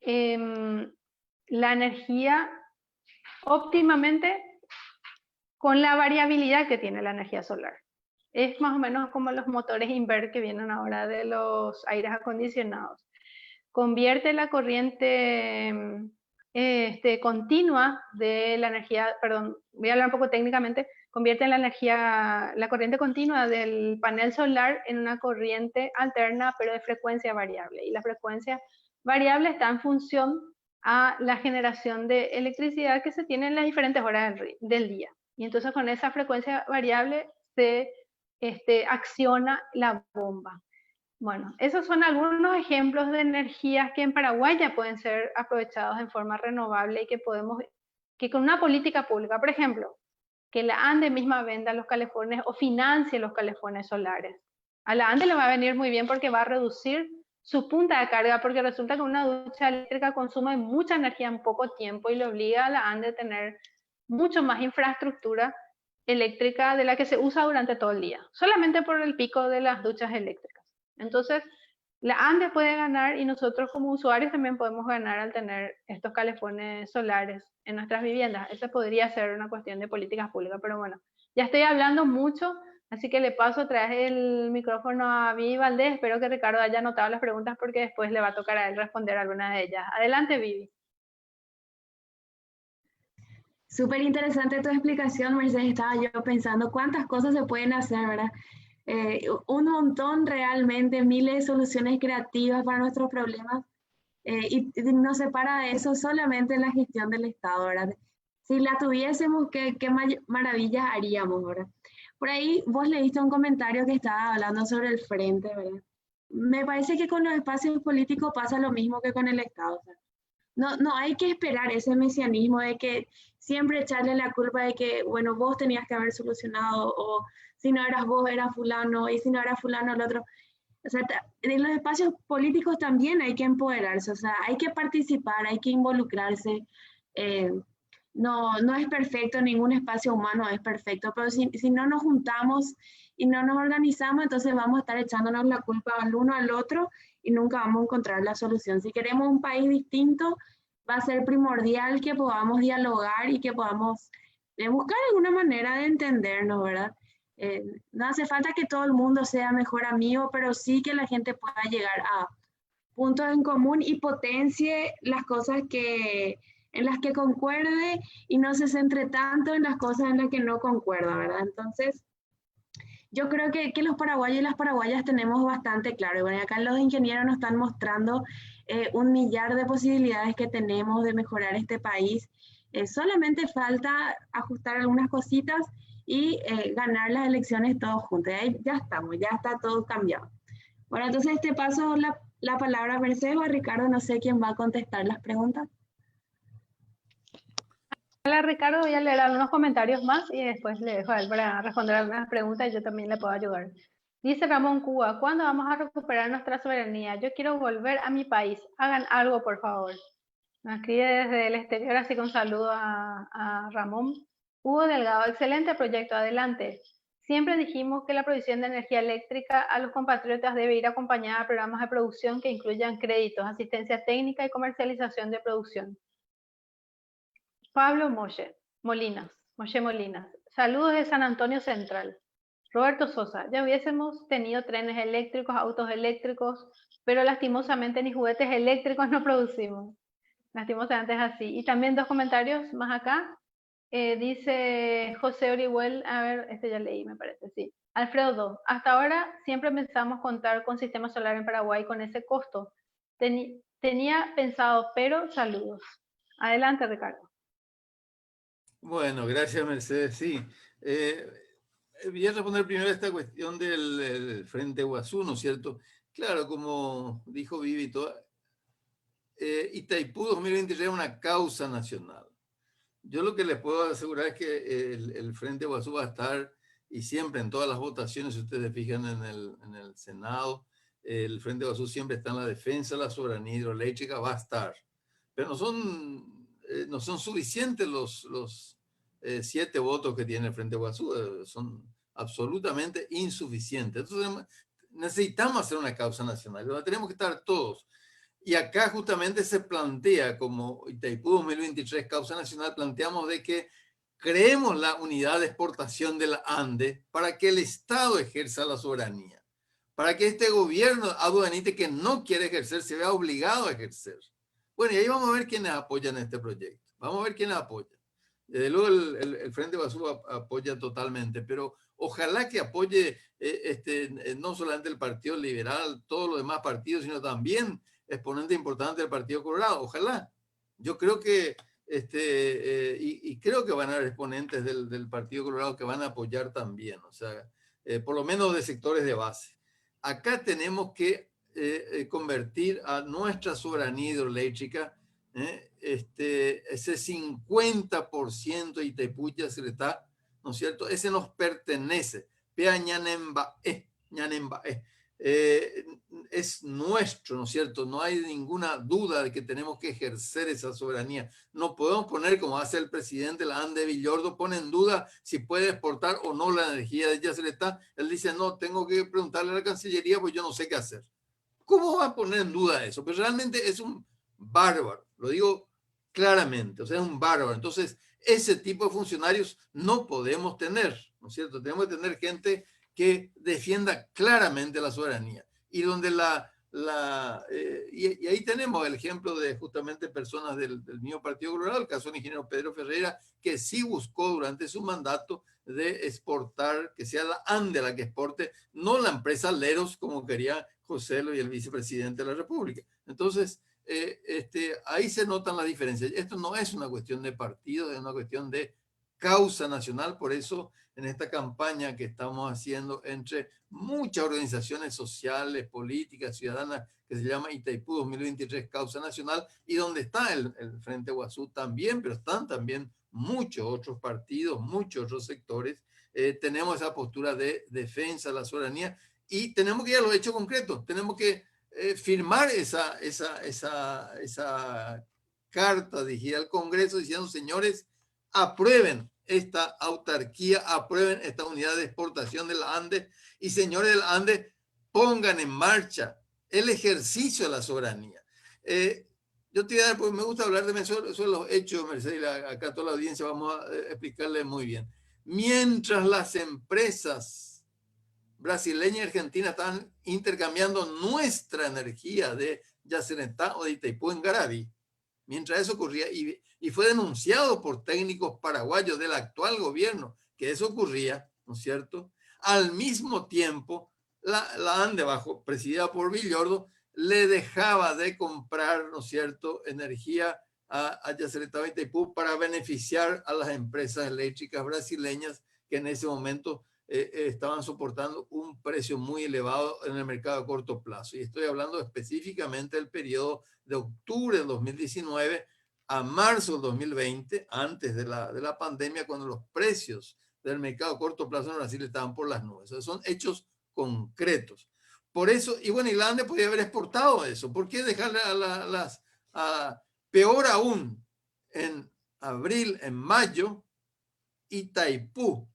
la energía óptimamente con la variabilidad que tiene la energía solar. Es más o menos como los motores inverter que vienen ahora de los aires acondicionados. Convierte la corriente continua de la energía, perdón, voy a hablar un poco técnicamente, convierte la corriente continua del panel solar en una corriente alterna, pero de frecuencia variable. Y la frecuencia variable está en función a la generación de electricidad que se tiene en las diferentes horas del día. Y entonces con esa frecuencia variable se acciona la bomba. Bueno, esos son algunos ejemplos de energías que en Paraguay ya pueden ser aprovechados en forma renovable y que con una política pública, por ejemplo, que la ANDE misma venda los calefones o financie los calefones solares. A la ANDE le va a venir muy bien porque va a reducir su punta de carga, porque resulta que una ducha eléctrica consume mucha energía en poco tiempo y le obliga a la ANDE a tener mucho más infraestructura eléctrica de la que se usa durante todo el día, solamente por el pico de las duchas eléctricas. Entonces, la ANDE puede ganar y nosotros como usuarios también podemos ganar al tener estos calefones solares en nuestras viviendas. Esa podría ser una cuestión de políticas públicas, pero bueno, ya estoy hablando mucho, así que le paso otra vez el micrófono a Vivi Valdés. Espero que Ricardo haya anotado las preguntas porque después le va a tocar a él responder alguna de ellas. Adelante, Vivi. Súper interesante tu explicación, Mercedes. Estaba yo pensando cuántas cosas se pueden hacer, ¿verdad? Un montón realmente, miles de soluciones creativas para nuestros problemas. Y nos separa de eso solamente la gestión del Estado, ¿verdad? Si la tuviésemos, qué maravillas haríamos, ¿verdad? Por ahí vos leíste un comentario que estaba hablando sobre el frente, ¿verdad? Me parece que con los espacios políticos pasa lo mismo que con el Estado. ¿Verdad? No hay que esperar ese mesianismo de que siempre echarle la culpa de que, bueno, vos tenías que haber solucionado, o si no eras vos, era fulano, y si no era fulano, el otro. O sea, en los espacios políticos también hay que empoderarse, o sea, hay que participar, hay que involucrarse. No es perfecto, ningún espacio humano es perfecto, pero si no nos juntamos y no nos organizamos, entonces vamos a estar echándonos la culpa al uno al otro y nunca vamos a encontrar la solución. Si queremos un país distinto, va a ser primordial que podamos dialogar y que podamos buscar alguna manera de entendernos, ¿verdad? No hace falta que todo el mundo sea mejor amigo, pero sí que la gente pueda llegar a puntos en común y potencie las cosas en las que concuerde y no se centre tanto en las cosas en las que no concuerda, ¿verdad? Entonces, yo creo que los paraguayos y las paraguayas tenemos bastante claro. Y bueno, acá los ingenieros nos están mostrando un millar de posibilidades que tenemos de mejorar este país. Solamente falta ajustar algunas cositas y ganar las elecciones todos juntos. Ahí ya estamos, ya está todo cambiado. Bueno, entonces te paso la palabra a Mercedes o a Ricardo, no sé quién va a contestar las preguntas. Hola Ricardo, voy a leer algunos comentarios más y después le dejo a él para responder algunas preguntas y yo también le puedo ayudar. Dice Ramón Cuba, ¿cuándo vamos a recuperar nuestra soberanía? Yo quiero volver a mi país. Hagan algo, por favor. Nos escribe desde el exterior, así que un saludo a Ramón. Hugo Delgado, excelente proyecto, adelante. Siempre dijimos que la provisión de energía eléctrica a los compatriotas debe ir acompañada de programas de producción que incluyan créditos, asistencia técnica y comercialización de producción. Pablo Moshe Molinas, saludos de San Antonio Central. Roberto Sosa, ya hubiésemos tenido trenes eléctricos, autos eléctricos, pero lastimosamente ni juguetes eléctricos no producimos. Lastimosamente es así. Y también dos comentarios más acá. Dice José Orihuel, a ver, este ya leí, me parece, sí. Alfredo 2, hasta ahora siempre pensamos contar con sistema solar en Paraguay con ese costo. Tenía pensado, pero saludos. Adelante, Ricardo. Bueno, gracias Mercedes. Sí, voy a responder primero a esta cuestión del Frente Iguazú, ¿no es cierto? Claro, como dijo Vivi, Itaipú 2023 es una causa nacional. Yo lo que les puedo asegurar es que el Frente Guazú va a estar, y siempre en todas las votaciones, si ustedes fijan en el Senado, el Frente Guazú siempre está en la defensa de la soberanía hidroeléctrica, va a estar. Pero no son suficientes los 7 votos que tiene el Frente Guazú, son absolutamente insuficientes. Entonces necesitamos hacer una causa nacional, donde tenemos que estar todos. Y acá justamente se plantea, como Itaipú 2023 causa nacional, planteamos de que creemos la unidad de exportación de la ANDE para que el Estado ejerza la soberanía, para que este gobierno aduanite que no quiere ejercer se vea obligado a ejercer. Bueno, y ahí vamos a ver quiénes apoyan este proyecto. Vamos a ver quiénes apoyan. Desde luego el Frente Guazú apoya totalmente, pero ojalá que apoye no solamente el Partido Liberal, todos los demás partidos, sino también exponente importante del Partido Colorado. Ojalá. Yo creo que, y creo que van a haber exponentes del Partido Colorado que van a apoyar también, o sea, por lo menos de sectores de base. Acá tenemos que convertir a nuestra soberanía hidroeléctrica, ese 50% de Itaipú Yacyretá, ¿no es cierto? Ese nos pertenece. Pea Ñanembaé, Ñanembaé. Es nuestro, ¿no es cierto? No hay ninguna duda de que tenemos que ejercer esa soberanía. No podemos poner, como hace el presidente la ANDE Villordo, pone en duda si puede exportar o no la energía de Yacyretá. Él dice, no, tengo que preguntarle a la Cancillería, pues yo no sé qué hacer. ¿Cómo va a poner en duda eso? Pues realmente es un bárbaro, lo digo claramente, o sea, es un bárbaro. Entonces, ese tipo de funcionarios no podemos tener, ¿no es cierto? Tenemos que tener gente que defienda claramente la soberanía y donde y ahí tenemos el ejemplo de justamente personas del mismo Partido Colorado, el caso del ingeniero Pedro Ferreira, que sí buscó durante su mandato de exportar, que sea la ANDE la que exporte, no la empresa Leros como quería José Lo y el vicepresidente de la República. Entonces, ahí se notan las diferencias. Esto no es una cuestión de partido, es una cuestión de causa nacional. Por eso, en esta campaña que estamos haciendo entre muchas organizaciones sociales, políticas, ciudadanas, que se llama Itaipú 2023 Causa Nacional, y donde está el Frente Guazú también, pero están también muchos otros partidos, muchos otros sectores. Tenemos esa postura de defensa de la soberanía y tenemos que ir a los hechos concretos. Tenemos que firmar esa carta dirigida al Congreso diciendo, señores, aprueben esta autarquía, aprueben esta unidad de exportación de la ANDE y señores de la ANDE, pongan en marcha el ejercicio de la soberanía. Yo te voy a dar, porque me gusta hablar de sobre los hechos, Mercedes, acá toda la audiencia vamos a explicarle muy bien. Mientras las empresas brasileñas y argentinas están intercambiando nuestra energía de Yacyretá o de Itaipú en Garabi, mientras eso ocurría, y fue denunciado por técnicos paraguayos del actual gobierno que eso ocurría, ¿no es cierto? Al mismo tiempo, la ANDE, presidida por Villordo, le dejaba de comprar, ¿no es cierto?, energía a Yacyretá y Itaipú para beneficiar a las empresas eléctricas brasileñas que en ese momento estaban soportando un precio muy elevado en el mercado a corto plazo. Y estoy hablando específicamente del periodo de octubre de 2019 a marzo del 2020, antes de la pandemia, cuando los precios del mercado a corto plazo en Brasil estaban por las nubes. O sea, son hechos concretos. Por eso, y bueno, Irlanda podría haber exportado eso. ¿Por qué dejarle peor aún, en abril, en mayo, Itaipú,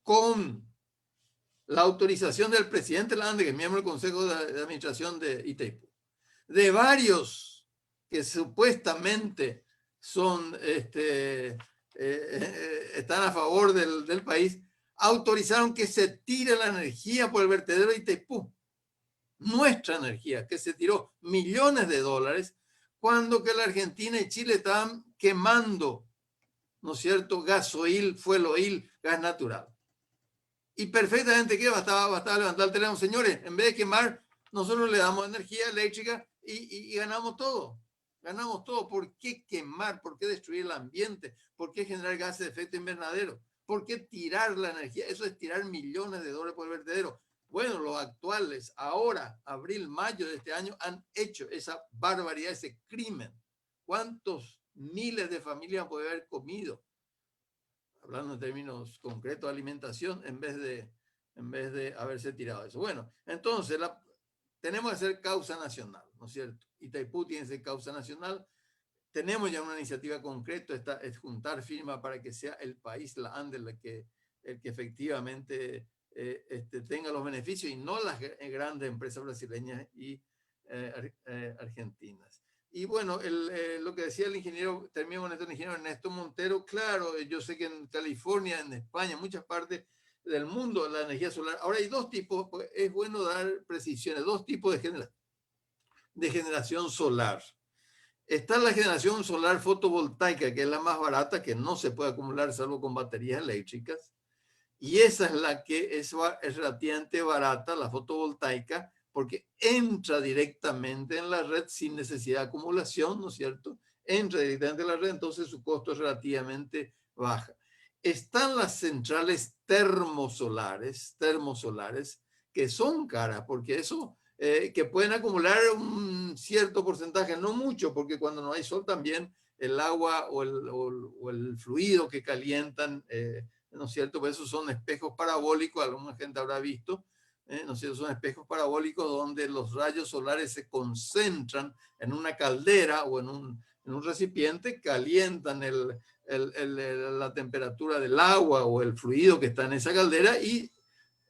con la autorización del presidente Lande, que es miembro del Consejo de Administración de Itaipú, de varios que supuestamente son, están a favor del país, autorizaron que se tire la energía por el vertedero de Itaipú, nuestra energía, que se tiró millones de dólares, cuando que la Argentina y Chile estaban quemando, ¿no es cierto?, gasoil, fuel oil, gas natural. Y perfectamente, ¿qué? Bastaba levantar el teléfono, señores, en vez de quemar, nosotros le damos energía eléctrica y ganamos todo. Ganamos todo. ¿Por qué quemar? ¿Por qué destruir el ambiente? ¿Por qué generar gases de efecto invernadero? ¿Por qué tirar la energía? Eso es tirar millones de dólares por el vertedero. Bueno, los actuales, ahora, abril, mayo de este año, han hecho esa barbaridad, ese crimen. ¿Cuántos miles de familias puede haber comido? Hablando en términos concretos de alimentación, en vez de haberse tirado eso. Bueno, entonces tenemos que hacer causa nacional, ¿no es cierto? Itaipú tiene que ser causa nacional. Tenemos ya una iniciativa concreta, es juntar firmas para que sea el país, la ANDE, el que efectivamente tenga los beneficios y no las grandes empresas brasileñas y argentinas. Y bueno, lo que decía el ingeniero, termino con esto, el ingeniero Ernesto Montero, claro, yo sé que en California, en España, en muchas partes del mundo, la energía solar, ahora hay dos tipos, es bueno dar precisiones, dos tipos de generación solar. Está la generación solar fotovoltaica, que es la más barata, que no se puede acumular salvo con baterías eléctricas. Y esa es la que es relativamente barata, la fotovoltaica, porque entra directamente en la red sin necesidad de acumulación, ¿no es cierto? Entra directamente en la red, entonces su costo es relativamente baja. Están las centrales termosolares, que son caras, porque eso, que pueden acumular un cierto porcentaje, no mucho, porque cuando no hay sol también el agua o el fluido que calientan, ¿no es cierto? Pues esos son espejos parabólicos, alguna gente habrá visto, ¿no es cierto? Son espejos parabólicos donde los rayos solares se concentran en una caldera o en un recipiente, calientan la temperatura del agua o el fluido que está en esa caldera y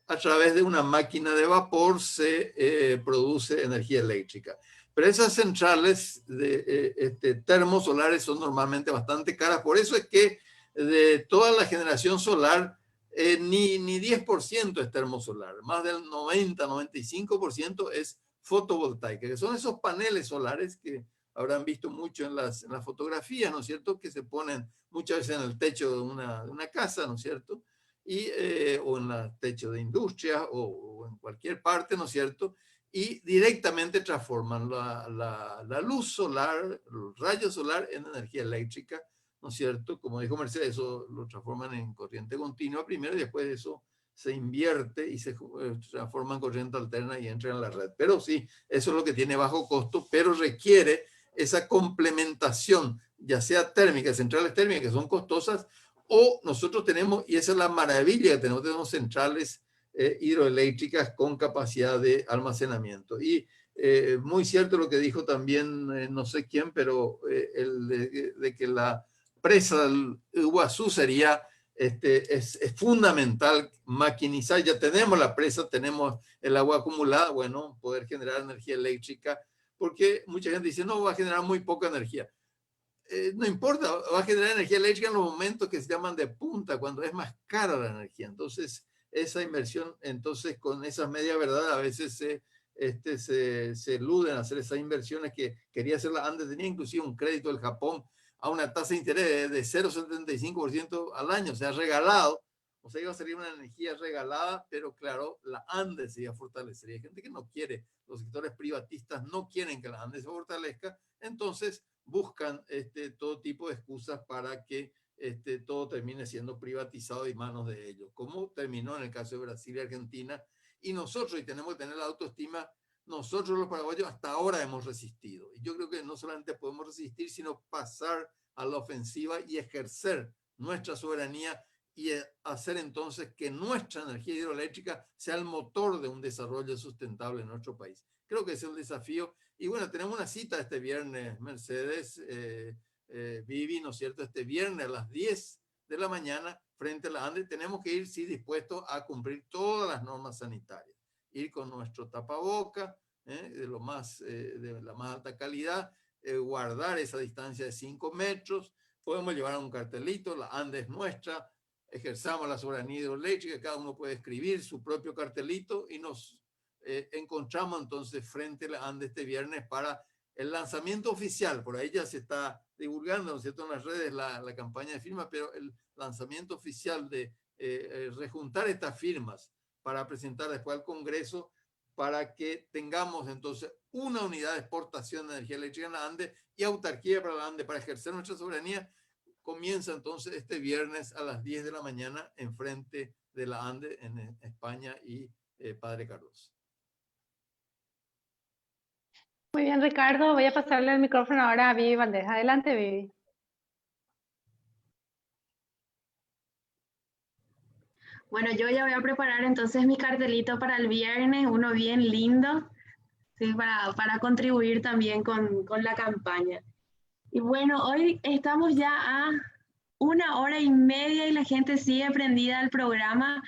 a través de una máquina de vapor se produce energía eléctrica. Pero esas centrales termosolares son normalmente bastante caras, por eso es que de toda la generación solar, ni 10% es termosolar, más del 90-95% es fotovoltaica, que son esos paneles solares que habrán visto mucho en las fotografías, ¿no es cierto?, que se ponen muchas veces en el techo de una casa, ¿no es cierto?, o en el techo de industria o en cualquier parte, ¿no es cierto?, y directamente transforman la luz solar, el rayo solar en energía eléctrica, ¿no es cierto? Como dijo Mercedes, eso lo transforman en corriente continua primero y después eso se invierte y se transforma en corriente alterna y entra en la red. Pero sí, eso es lo que tiene bajo costo, pero requiere esa complementación, ya sea térmica, centrales térmicas que son costosas, o nosotros tenemos, y esa es la maravilla que tenemos centrales hidroeléctricas con capacidad de almacenamiento. Y muy cierto lo que dijo también, no sé quién, pero de que la presa del Iguazú sería, es fundamental maquinizar. Ya tenemos la presa, tenemos el agua acumulada, bueno, poder generar energía eléctrica, porque mucha gente dice, no, va a generar muy poca energía. No importa, va a generar energía eléctrica en los momentos que se llaman de punta, cuando es más cara la energía. Entonces, esa inversión, entonces con esas medias verdades a veces se eluden a hacer esas inversiones que quería hacerlas antes. Tenía inclusive un crédito del Japón a una tasa de interés de 0,75% al año, o sea, regalado. O sea, iba a salir una energía regalada, pero claro, la Andes se iba a fortalecer. Hay gente que no quiere, los sectores privatistas no quieren que la Andes se fortalezca, entonces buscan todo tipo de excusas para que todo termine siendo privatizado y manos de ellos, como terminó en el caso de Brasil y Argentina. Y nosotros, y tenemos que tener la autoestima, nosotros los paraguayos hasta ahora hemos resistido. Y yo creo que no solamente podemos resistir, sino pasar a la ofensiva y ejercer nuestra soberanía y hacer entonces que nuestra energía hidroeléctrica sea el motor de un desarrollo sustentable en nuestro país. Creo que ese es el desafío. Y bueno, tenemos una cita este viernes, Mercedes, Vivi, ¿no es cierto? Este viernes a las 10 de la mañana frente a la ANDE. Tenemos que ir, sí, dispuestos a cumplir todas las normas sanitarias. Ir con nuestro tapaboca, de la más alta calidad, guardar esa distancia de 5 metros. Podemos llevar un cartelito, la ANDE es nuestra, ejerzamos la soberanía hidroeléctrica, cada uno puede escribir su propio cartelito y nos encontramos entonces frente a la ANDE este viernes para el lanzamiento oficial. Por ahí ya se está divulgando, ¿no es cierto?, en las redes la campaña de firmas, pero el lanzamiento oficial de rejuntar estas firmas para presentar después al Congreso para que tengamos entonces una unidad de exportación de energía eléctrica en la ANDE y autarquía para la ANDE para ejercer nuestra soberanía. Comienza entonces este viernes a las 10 de la mañana en frente de la ANDE en España y Padre Carlos. Muy bien, Ricardo. Voy a pasarle el micrófono ahora a Vivi Valdés. Adelante, Vivi. Bueno, yo ya voy a preparar entonces mi cartelito para el viernes, uno bien lindo, ¿sí? Para contribuir también con la campaña. Y bueno, hoy estamos ya a 1 hora y media y la gente sigue prendida al programa.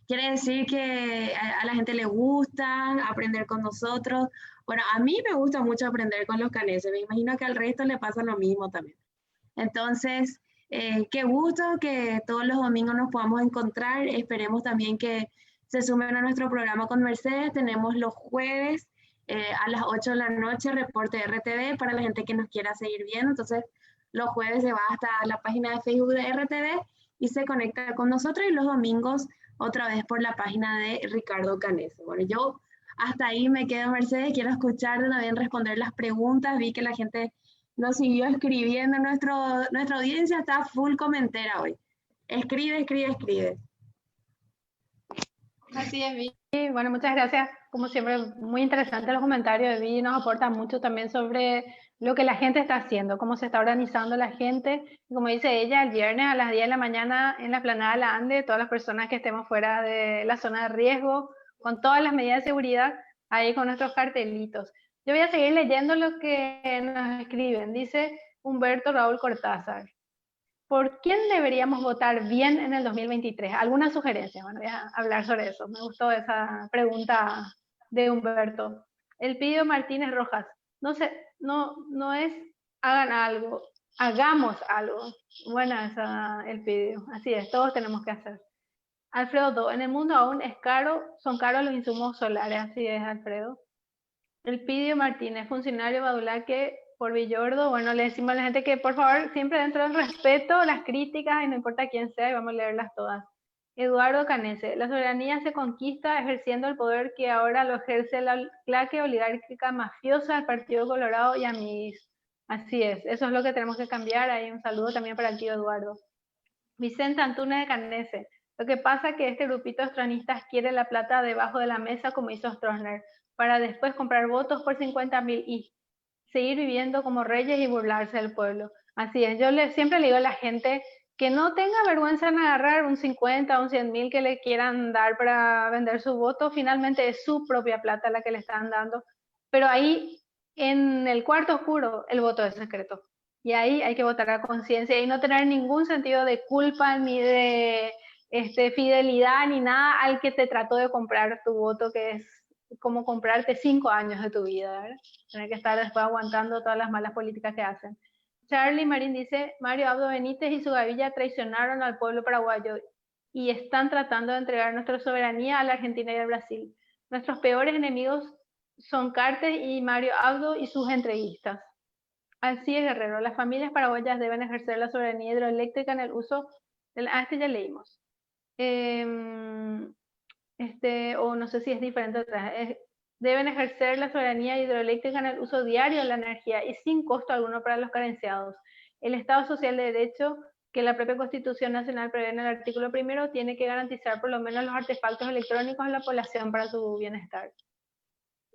Quiere decir que a la gente le gusta aprender con nosotros. Bueno, a mí me gusta mucho aprender con los caneses. Me imagino que al resto le pasa lo mismo también. Entonces, qué gusto que todos los domingos nos podamos encontrar. Esperemos también que se sumen a nuestro programa con Mercedes. Tenemos los jueves a las 8 de la noche, reporte de RTV para la gente que nos quiera seguir viendo. Entonces, los jueves se va hasta la página de Facebook de RTV y se conecta con nosotros, y los domingos otra vez por la página de Ricardo Canese. Bueno, yo hasta ahí me quedo, Mercedes. Quiero escucharte también, responder las preguntas. Vi que la gente nos siguió escribiendo. Nuestra audiencia está full comentera hoy. Escribe, escribe, escribe. Así es, Vivi. Bueno, muchas gracias. Como siempre, muy interesante los comentarios de Vivi. Nos aporta mucho también sobre lo que la gente está haciendo, cómo se está organizando la gente. Y como dice ella, el viernes a las 10 de la mañana en la explanada de la Ande, todas las personas que estemos fuera de la zona de riesgo, con todas las medidas de seguridad, ahí con nuestros cartelitos. Yo voy a seguir leyendo lo que nos escriben. Dice Humberto Raúl Cortázar: ¿por quién deberíamos votar bien en el 2023? ¿Alguna sugerencia? Bueno, voy a hablar sobre eso. Me gustó esa pregunta de Humberto. Elpidio Martínez Rojas: no sé, no es hagan algo, hagamos algo. Buena esa, Elpidio. Así es, todos tenemos que hacer. Alfredo Do: en el mundo aún son caros los insumos solares. Así es, Alfredo. Elpidio Martínez, funcionario Badulaque por Villordo. Bueno, le decimos a la gente que por favor, siempre dentro del respeto, las críticas, y no importa quién sea, y vamos a leerlas todas. Eduardo Canese: la soberanía se conquista ejerciendo el poder que ahora lo ejerce la claque oligárquica mafiosa del Partido Colorado y amiguis. Así es, eso es lo que tenemos que cambiar. Ahí un saludo también para el tío Eduardo. Vicente Antunes de Canese: lo que pasa es que este grupito de extranistas quiere la plata debajo de la mesa, como hizo Stroessner, para después comprar votos por 50.000 y seguir viviendo como reyes y burlarse del pueblo. Así es, yo siempre le digo a la gente que no tenga vergüenza en agarrar un 50 o un 100.000 que le quieran dar para vender su voto. Finalmente es su propia plata la que le están dando, pero ahí en el cuarto oscuro el voto es secreto. Y ahí hay que votar a conciencia y no tener ningún sentido de culpa ni de fidelidad ni nada al que te trató de comprar tu voto, que es como comprarte 5 años de tu vida, ¿verdad? Tener que estar después aguantando todas las malas políticas que hacen. Charlie Marín dice: Mario Abdo Benítez y su gavilla traicionaron al pueblo paraguayo y están tratando de entregar nuestra soberanía a la Argentina y al Brasil. Nuestros peores enemigos son Cartes y Mario Abdo y sus entreguistas. Así es, Guerrero. Las familias paraguayas deben ejercer la soberanía hidroeléctrica en el uso del... ya leímos. O no sé si es diferente atrás. Deben ejercer la soberanía hidroeléctrica en el uso diario de la energía y sin costo alguno para los carenciados. El Estado Social de Derecho, que la propia Constitución Nacional prevé en el artículo 1, tiene que garantizar por lo menos los artefactos electrónicos a la población para su bienestar.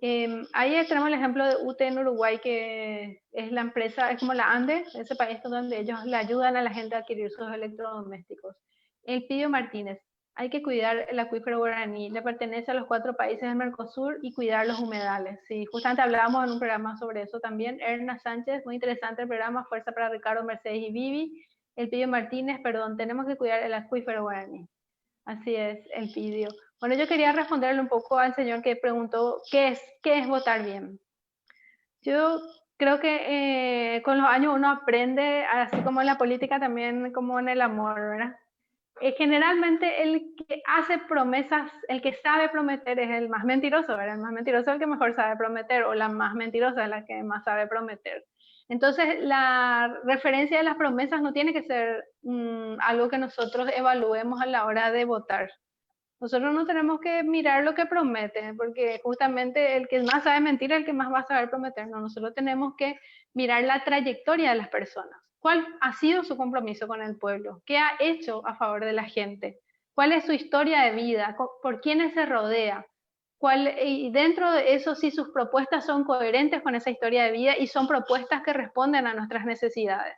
Ahí tenemos el ejemplo de UTE en Uruguay, que es la empresa, es como la ANDE, ese país donde ellos le ayudan a la gente a adquirir sus electrodomésticos. Elpidio Martínez: hay que cuidar el acuífero guaraní, le pertenece a los 4 países del Mercosur, y cuidar los humedales. Sí, justamente hablábamos en un programa sobre eso también. Erna Sánchez: muy interesante el programa, fuerza para Ricardo, Mercedes y Vivi. Elpidio Martínez: perdón, tenemos que cuidar el acuífero guaraní. Así es, Elpidio. Bueno, yo quería responderle un poco al señor que preguntó qué es votar bien. Yo creo que con los años uno aprende, así como en la política, también como en el amor, ¿verdad? Generalmente el que hace promesas, el que sabe prometer es el más mentiroso, ¿verdad? El más mentiroso es el que mejor sabe prometer, o la más mentirosa es la que más sabe prometer. Entonces, la referencia de las promesas no tiene que ser algo que nosotros evaluemos a la hora de votar. Nosotros no tenemos que mirar lo que promete, porque justamente el que más sabe mentir es el que más va a saber prometer. No, nosotros tenemos que mirar la trayectoria de las personas. ¿Cuál ha sido su compromiso con el pueblo? ¿Qué ha hecho a favor de la gente? ¿Cuál es su historia de vida? ¿Por quiénes se rodea? y dentro de eso sí sus propuestas son coherentes con esa historia de vida y son propuestas que responden a nuestras necesidades.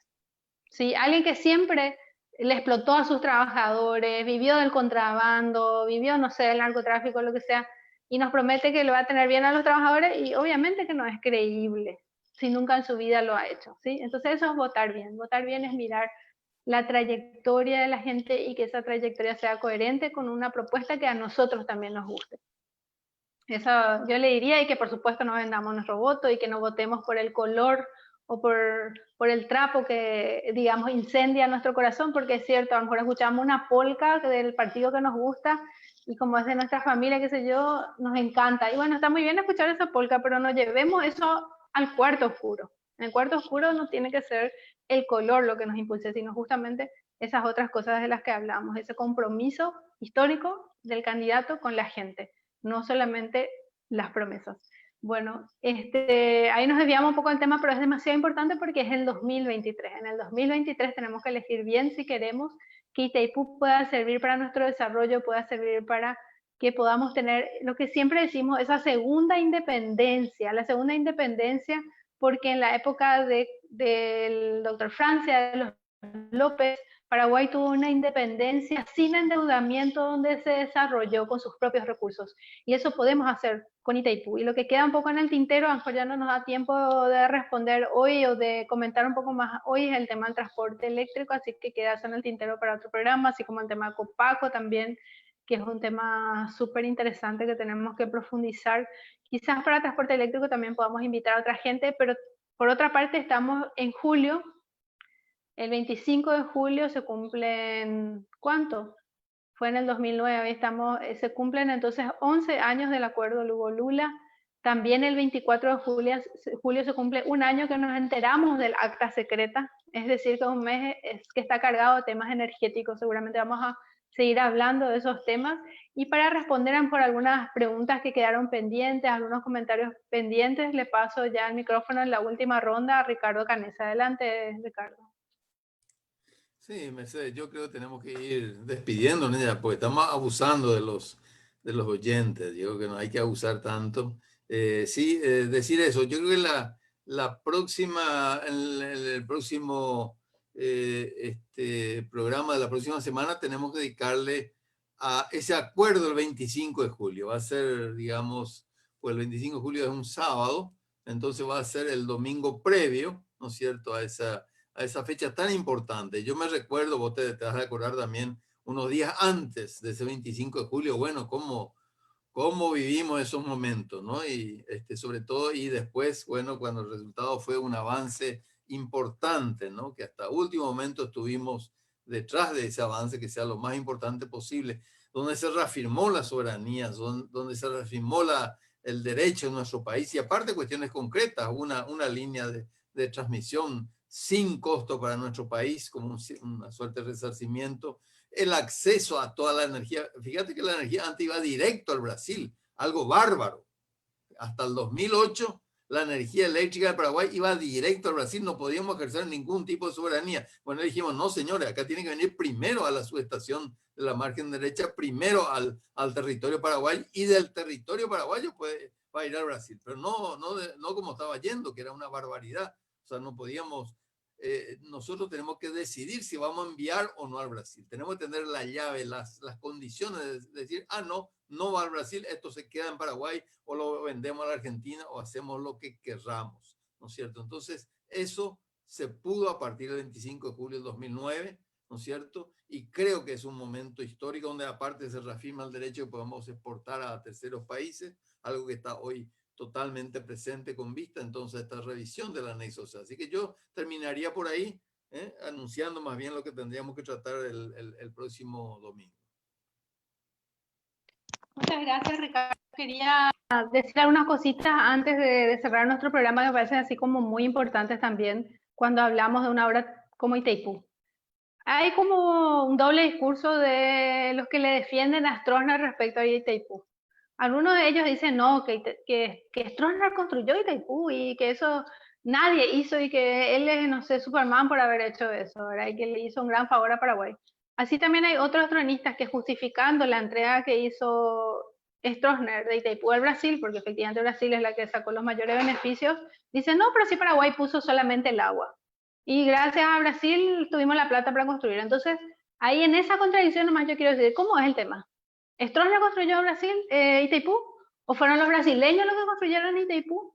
¿Sí? Alguien que siempre le explotó a sus trabajadores, vivió del contrabando, vivió, no sé, del narcotráfico, lo que sea, y nos promete que le va a tener bien a los trabajadores y obviamente que no es creíble si nunca en su vida lo ha hecho. ¿Sí? Entonces eso es votar bien. Votar bien es mirar la trayectoria de la gente y que esa trayectoria sea coherente con una propuesta que a nosotros también nos guste. Eso yo le diría, y que por supuesto no vendamos nuestro voto y que no votemos por el color o por el trapo que, digamos, incendia nuestro corazón, porque es cierto, a lo mejor escuchamos una polca del partido que nos gusta y como es de nuestra familia, qué sé yo, nos encanta. Y bueno, está muy bien escuchar esa polca, pero no llevemos eso al cuarto oscuro. En el cuarto oscuro no tiene que ser el color lo que nos impulse, sino justamente esas otras cosas de las que hablamos, ese compromiso histórico del candidato con la gente, no solamente las promesas. Bueno, ahí nos desviamos un poco del tema, pero es demasiado importante porque es el 2023. En el 2023 tenemos que elegir bien si queremos que Itaipú pueda servir para nuestro desarrollo, pueda servir para que podamos tener lo que siempre decimos, esa segunda independencia, la segunda independencia, porque en la época del doctor Francia, de los López, Paraguay tuvo una independencia sin endeudamiento donde se desarrolló con sus propios recursos. Y eso podemos hacer con Itaipú. Y lo que queda un poco en el tintero, a lo mejor ya no nos da tiempo de responder hoy o de comentar un poco más hoy, es el tema del transporte eléctrico, así que queda eso en el tintero para otro programa, así como el tema de Copaco también, que es un tema súper interesante que tenemos que profundizar. Quizás para transporte eléctrico también podamos invitar a otra gente, pero por otra parte estamos en julio. El 25 de julio se cumplen, ¿cuánto? Fue en el 2009, se cumplen entonces 11 años del acuerdo Lugo-Lula. También el 24 de julio se cumple un año que nos enteramos del acta secreta, es decir, que un mes que está cargado de temas energéticos. Seguramente vamos a seguir hablando de esos temas. Y para responder por algunas preguntas que quedaron pendientes, algunos comentarios pendientes, le paso ya el micrófono en la última ronda a Ricardo Canesa. Adelante, Ricardo. Sí, Mercedes, yo creo que tenemos que ir despidiéndonos ya, porque estamos abusando de los oyentes. Digo que no hay que abusar tanto. Decir eso. Yo creo que la próxima, el próximo programa de la próxima semana tenemos que dedicarle a ese acuerdo del 25 de julio. Va a ser, digamos, pues el 25 de julio es un sábado, entonces va a ser el domingo previo, ¿no es cierto?, a esa fecha tan importante. Yo me recuerdo, vos te vas a acordar también, unos días antes de ese 25 de julio, bueno, cómo vivimos esos momentos, ¿no? Y sobre todo, y después, bueno, cuando el resultado fue un avance importante, ¿no? Que hasta último momento estuvimos detrás de ese avance, que sea lo más importante posible, donde se reafirmó la soberanía, donde se reafirmó el derecho de nuestro país, y aparte cuestiones concretas, una línea de transmisión sin costo para nuestro país, como una suerte de resarcimiento, el acceso a toda la energía. Fíjate que la energía antes iba directo al Brasil, algo bárbaro. Hasta el 2008, la energía eléctrica de Paraguay iba directo al Brasil, no podíamos ejercer ningún tipo de soberanía. Bueno, dijimos, no señores, acá tiene que venir primero a la subestación de la margen derecha, primero al territorio paraguayo, y del territorio paraguayo va a ir al Brasil, pero no como estaba yendo, que era una barbaridad. O sea, no podíamos, nosotros tenemos que decidir si vamos a enviar o no al Brasil. Tenemos que tener la llave, las condiciones de decir, no va al Brasil, esto se queda en Paraguay, o lo vendemos a la Argentina, o hacemos lo que querramos, ¿no es cierto? Entonces, eso se pudo a partir del 25 de julio del 2009, ¿no es cierto? Y creo que es un momento histórico donde aparte se reafirma el derecho que podemos exportar a terceros países, algo que está hoy totalmente presente con vista entonces a esta revisión del anexo. Así que yo terminaría por ahí, anunciando más bien lo que tendríamos que tratar el próximo domingo. Muchas gracias, Ricardo. Quería decir algunas cositas antes de cerrar nuestro programa que me parecen así como muy importantes también cuando hablamos de una obra como Itaipú. Hay como un doble discurso de los que le defienden a Stroessner respecto a Itaipú. Algunos de ellos dicen no, que Stroessner construyó Itaipú y que eso nadie hizo y que él es, no sé, Superman por haber hecho eso, ¿verdad? Y que le hizo un gran favor a Paraguay. Así también hay otros tronistas que justificando la entrega que hizo Stroessner de Itaipú al Brasil, porque efectivamente Brasil es la que sacó los mayores beneficios, dice, no, pero sí Paraguay puso solamente el agua. Y gracias a Brasil tuvimos la plata para construir. Entonces, ahí en esa contradicción nomás yo quiero decir, ¿cómo es el tema? ¿Stroessner construyó Brasil, Itaipú? ¿O fueron los brasileños los que construyeron Itaipú?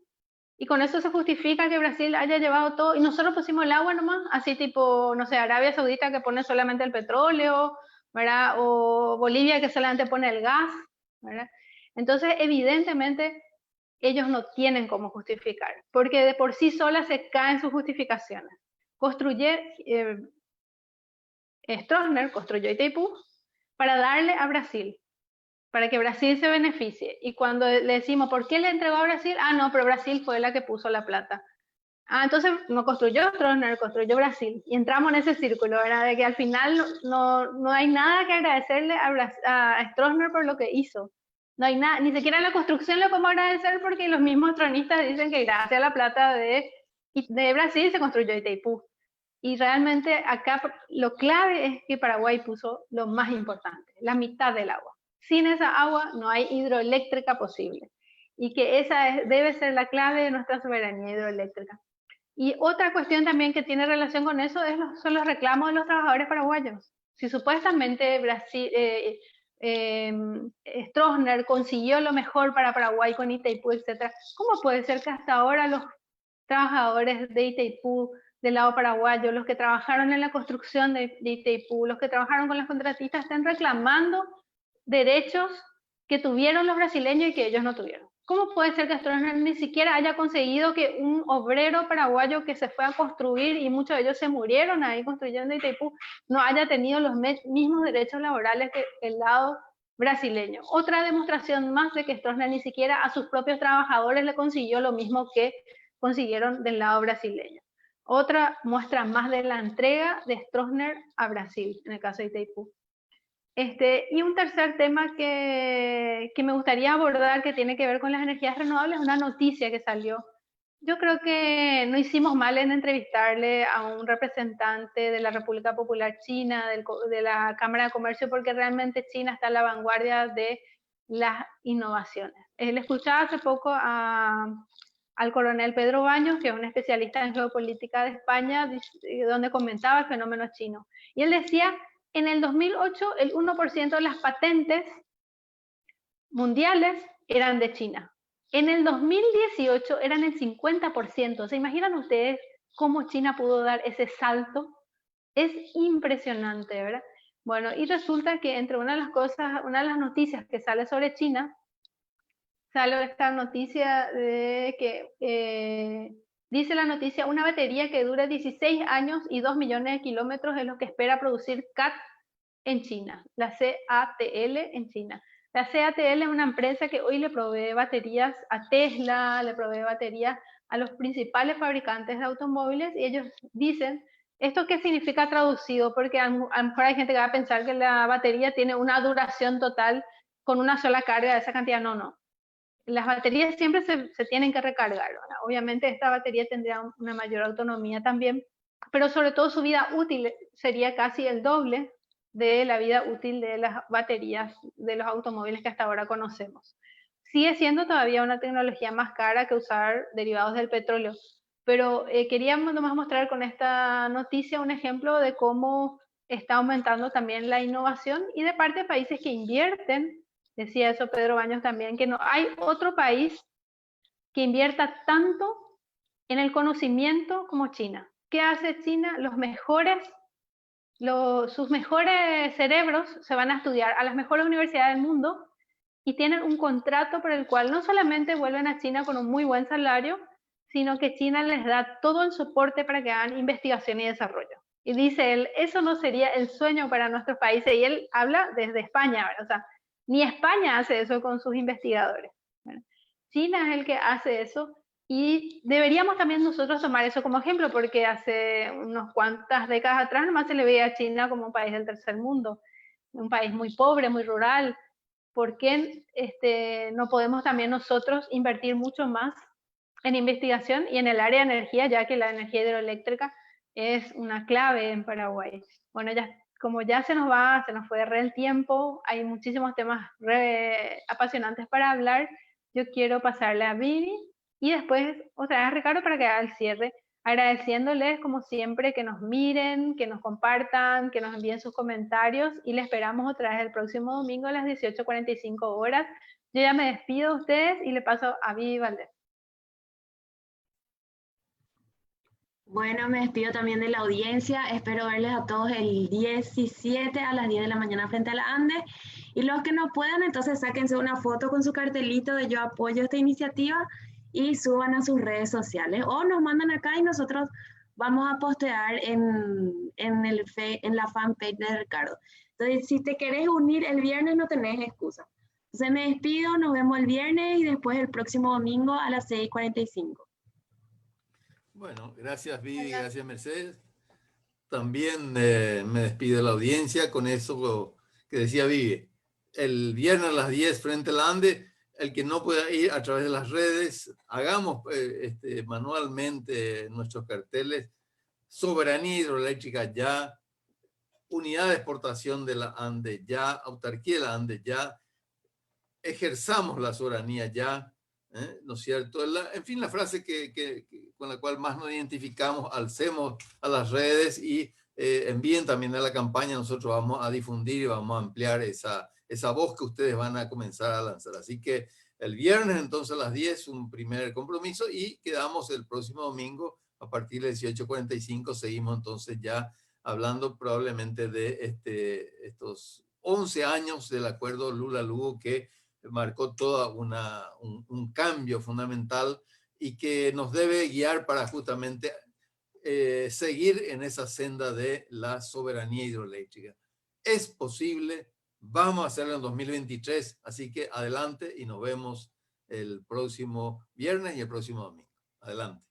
Y con eso se justifica que Brasil haya llevado todo, y nosotros pusimos el agua nomás, así tipo, no sé, Arabia Saudita que pone solamente el petróleo, ¿verdad? O Bolivia que solamente pone el gas, ¿verdad? Entonces, evidentemente, ellos no tienen cómo justificar, porque de por sí solas se caen sus justificaciones. Stroessner construyó Itaipú para darle a Brasil, para que Brasil se beneficie. Y cuando le decimos, ¿por qué le entregó a Brasil? Ah, no, pero Brasil fue la que puso la plata. Ah, entonces no construyó Stroessner, construyó Brasil. Y entramos en ese círculo, ¿verdad? De que al final no hay nada que agradecerle a Stroessner por lo que hizo. No hay nada, ni siquiera en la construcción le podemos agradecer porque los mismos tronistas dicen que gracias a la plata de Brasil se construyó Itaipú. Y realmente acá lo clave es que Paraguay puso lo más importante, la mitad del agua. Sin esa agua no hay hidroeléctrica posible. Y que esa debe ser la clave de nuestra soberanía hidroeléctrica. Y otra cuestión también que tiene relación con eso son los reclamos de los trabajadores paraguayos. Si supuestamente Stroessner consiguió lo mejor para Paraguay con Itaipú, etc., ¿cómo puede ser que hasta ahora los trabajadores de Itaipú, del lado paraguayo, los que trabajaron en la construcción de Itaipú, los que trabajaron con las contratistas, estén reclamando derechos que tuvieron los brasileños y que ellos no tuvieron? ¿Cómo puede ser que Stroessner ni siquiera haya conseguido que un obrero paraguayo que se fue a construir, y muchos de ellos se murieron ahí construyendo Itaipú, no haya tenido los mismos derechos laborales que el lado brasileño? Otra demostración más de que Stroessner ni siquiera a sus propios trabajadores le consiguió lo mismo que consiguieron del lado brasileño. Otra muestra más de la entrega de Stroessner a Brasil, en el caso de Itaipú. Y un tercer tema que me gustaría abordar, que tiene que ver con las energías renovables, una noticia que salió. Yo creo que no hicimos mal en entrevistarle a un representante de la República Popular China, de la Cámara de Comercio, porque realmente China está a la vanguardia de las innovaciones. Le escuchaba hace poco al coronel Pedro Baños, que es un especialista en geopolítica de España, donde comentaba el fenómeno chino. Y él decía, en el 2008 el 1% de las patentes mundiales eran de China. En el 2018 eran el 50%. ¿Se imaginan ustedes cómo China pudo dar ese salto? Es impresionante, ¿verdad? Bueno, y resulta que entre una de las noticias que sale sobre China, sale esta noticia de que dice la noticia, una batería que dura 16 años y 2 millones de kilómetros es lo que espera producir CAT en China, la CATL en China. La CATL es una empresa que hoy le provee baterías a Tesla, le provee baterías a los principales fabricantes de automóviles, y ellos dicen, ¿esto qué significa traducido? Porque a lo mejor hay gente que va a pensar que la batería tiene una duración total con una sola carga de esa cantidad. No. Las baterías siempre se tienen que recargar, ¿verdad? Obviamente esta batería tendría una mayor autonomía también, pero sobre todo su vida útil sería casi el doble de la vida útil de las baterías de los automóviles que hasta ahora conocemos. Sigue siendo todavía una tecnología más cara que usar derivados del petróleo, pero queríamos nomás mostrar con esta noticia un ejemplo de cómo está aumentando también la innovación, y de parte de países que invierten. Decía eso Pedro Baños también, que no hay otro país que invierta tanto en el conocimiento como China. ¿Qué hace China? Sus mejores cerebros se van a estudiar a las mejores universidades del mundo y tienen un contrato por el cual no solamente vuelven a China con un muy buen salario, sino que China les da todo el soporte para que hagan investigación y desarrollo. Y dice él, eso no sería el sueño para nuestros países, y él habla desde España, ¿verdad? O sea, ni España hace eso con sus investigadores, ¿verdad? China es el que hace eso, y deberíamos también nosotros tomar eso como ejemplo, porque hace unas cuantas décadas atrás nomás se le veía a China como un país del tercer mundo, un país muy pobre, muy rural. ¿Por qué no podemos también nosotros invertir mucho más en investigación y en el área de energía, ya que la energía hidroeléctrica es una clave en Paraguay? Bueno, ya como ya se nos fue re el tiempo, hay muchísimos temas re apasionantes para hablar. Yo quiero pasarle a Vivi y después otra vez a Ricardo para que haga el cierre, agradeciéndoles como siempre que nos miren, que nos compartan, que nos envíen sus comentarios y les esperamos otra vez el próximo domingo a las 18:45 horas. Yo ya me despido de ustedes y le paso a Vivi Valdés. Bueno, me despido también de la audiencia. Espero verles a todos el 17 a las 10 de la mañana frente a la Ande. Y los que no puedan, entonces sáquense una foto con su cartelito de yo apoyo esta iniciativa y suban a sus redes sociales. O nos mandan acá y nosotros vamos a postear en la fanpage de Ricardo. Entonces, si te querés unir el viernes, no tenés excusa. Entonces me despido, nos vemos el viernes y después el próximo domingo a las 6:45. Bueno, gracias Vivi, gracias Mercedes. También me despido de la audiencia con eso que decía Vivi. El viernes a las 10 frente a la Ande, el que no pueda ir a través de las redes, hagamos manualmente nuestros carteles. Soberanía hidroeléctrica ya, unidad de exportación de la Ande ya, autarquía de la Ande ya, ejerzamos la soberanía ya. ¿No es cierto? En fin, la frase con la cual más nos identificamos, alcemos a las redes y envíen también a la campaña. Nosotros vamos a difundir y vamos a ampliar esa voz que ustedes van a comenzar a lanzar. Así que el viernes entonces a las 10 un primer compromiso y quedamos el próximo domingo a partir de 18:45. Seguimos entonces ya hablando probablemente de estos 11 años del acuerdo Lula-Lugo que marcó todo un cambio fundamental y que nos debe guiar para justamente seguir en esa senda de la soberanía hidroeléctrica. Es posible, vamos a hacerlo en 2023, así que adelante y nos vemos el próximo viernes y el próximo domingo. Adelante.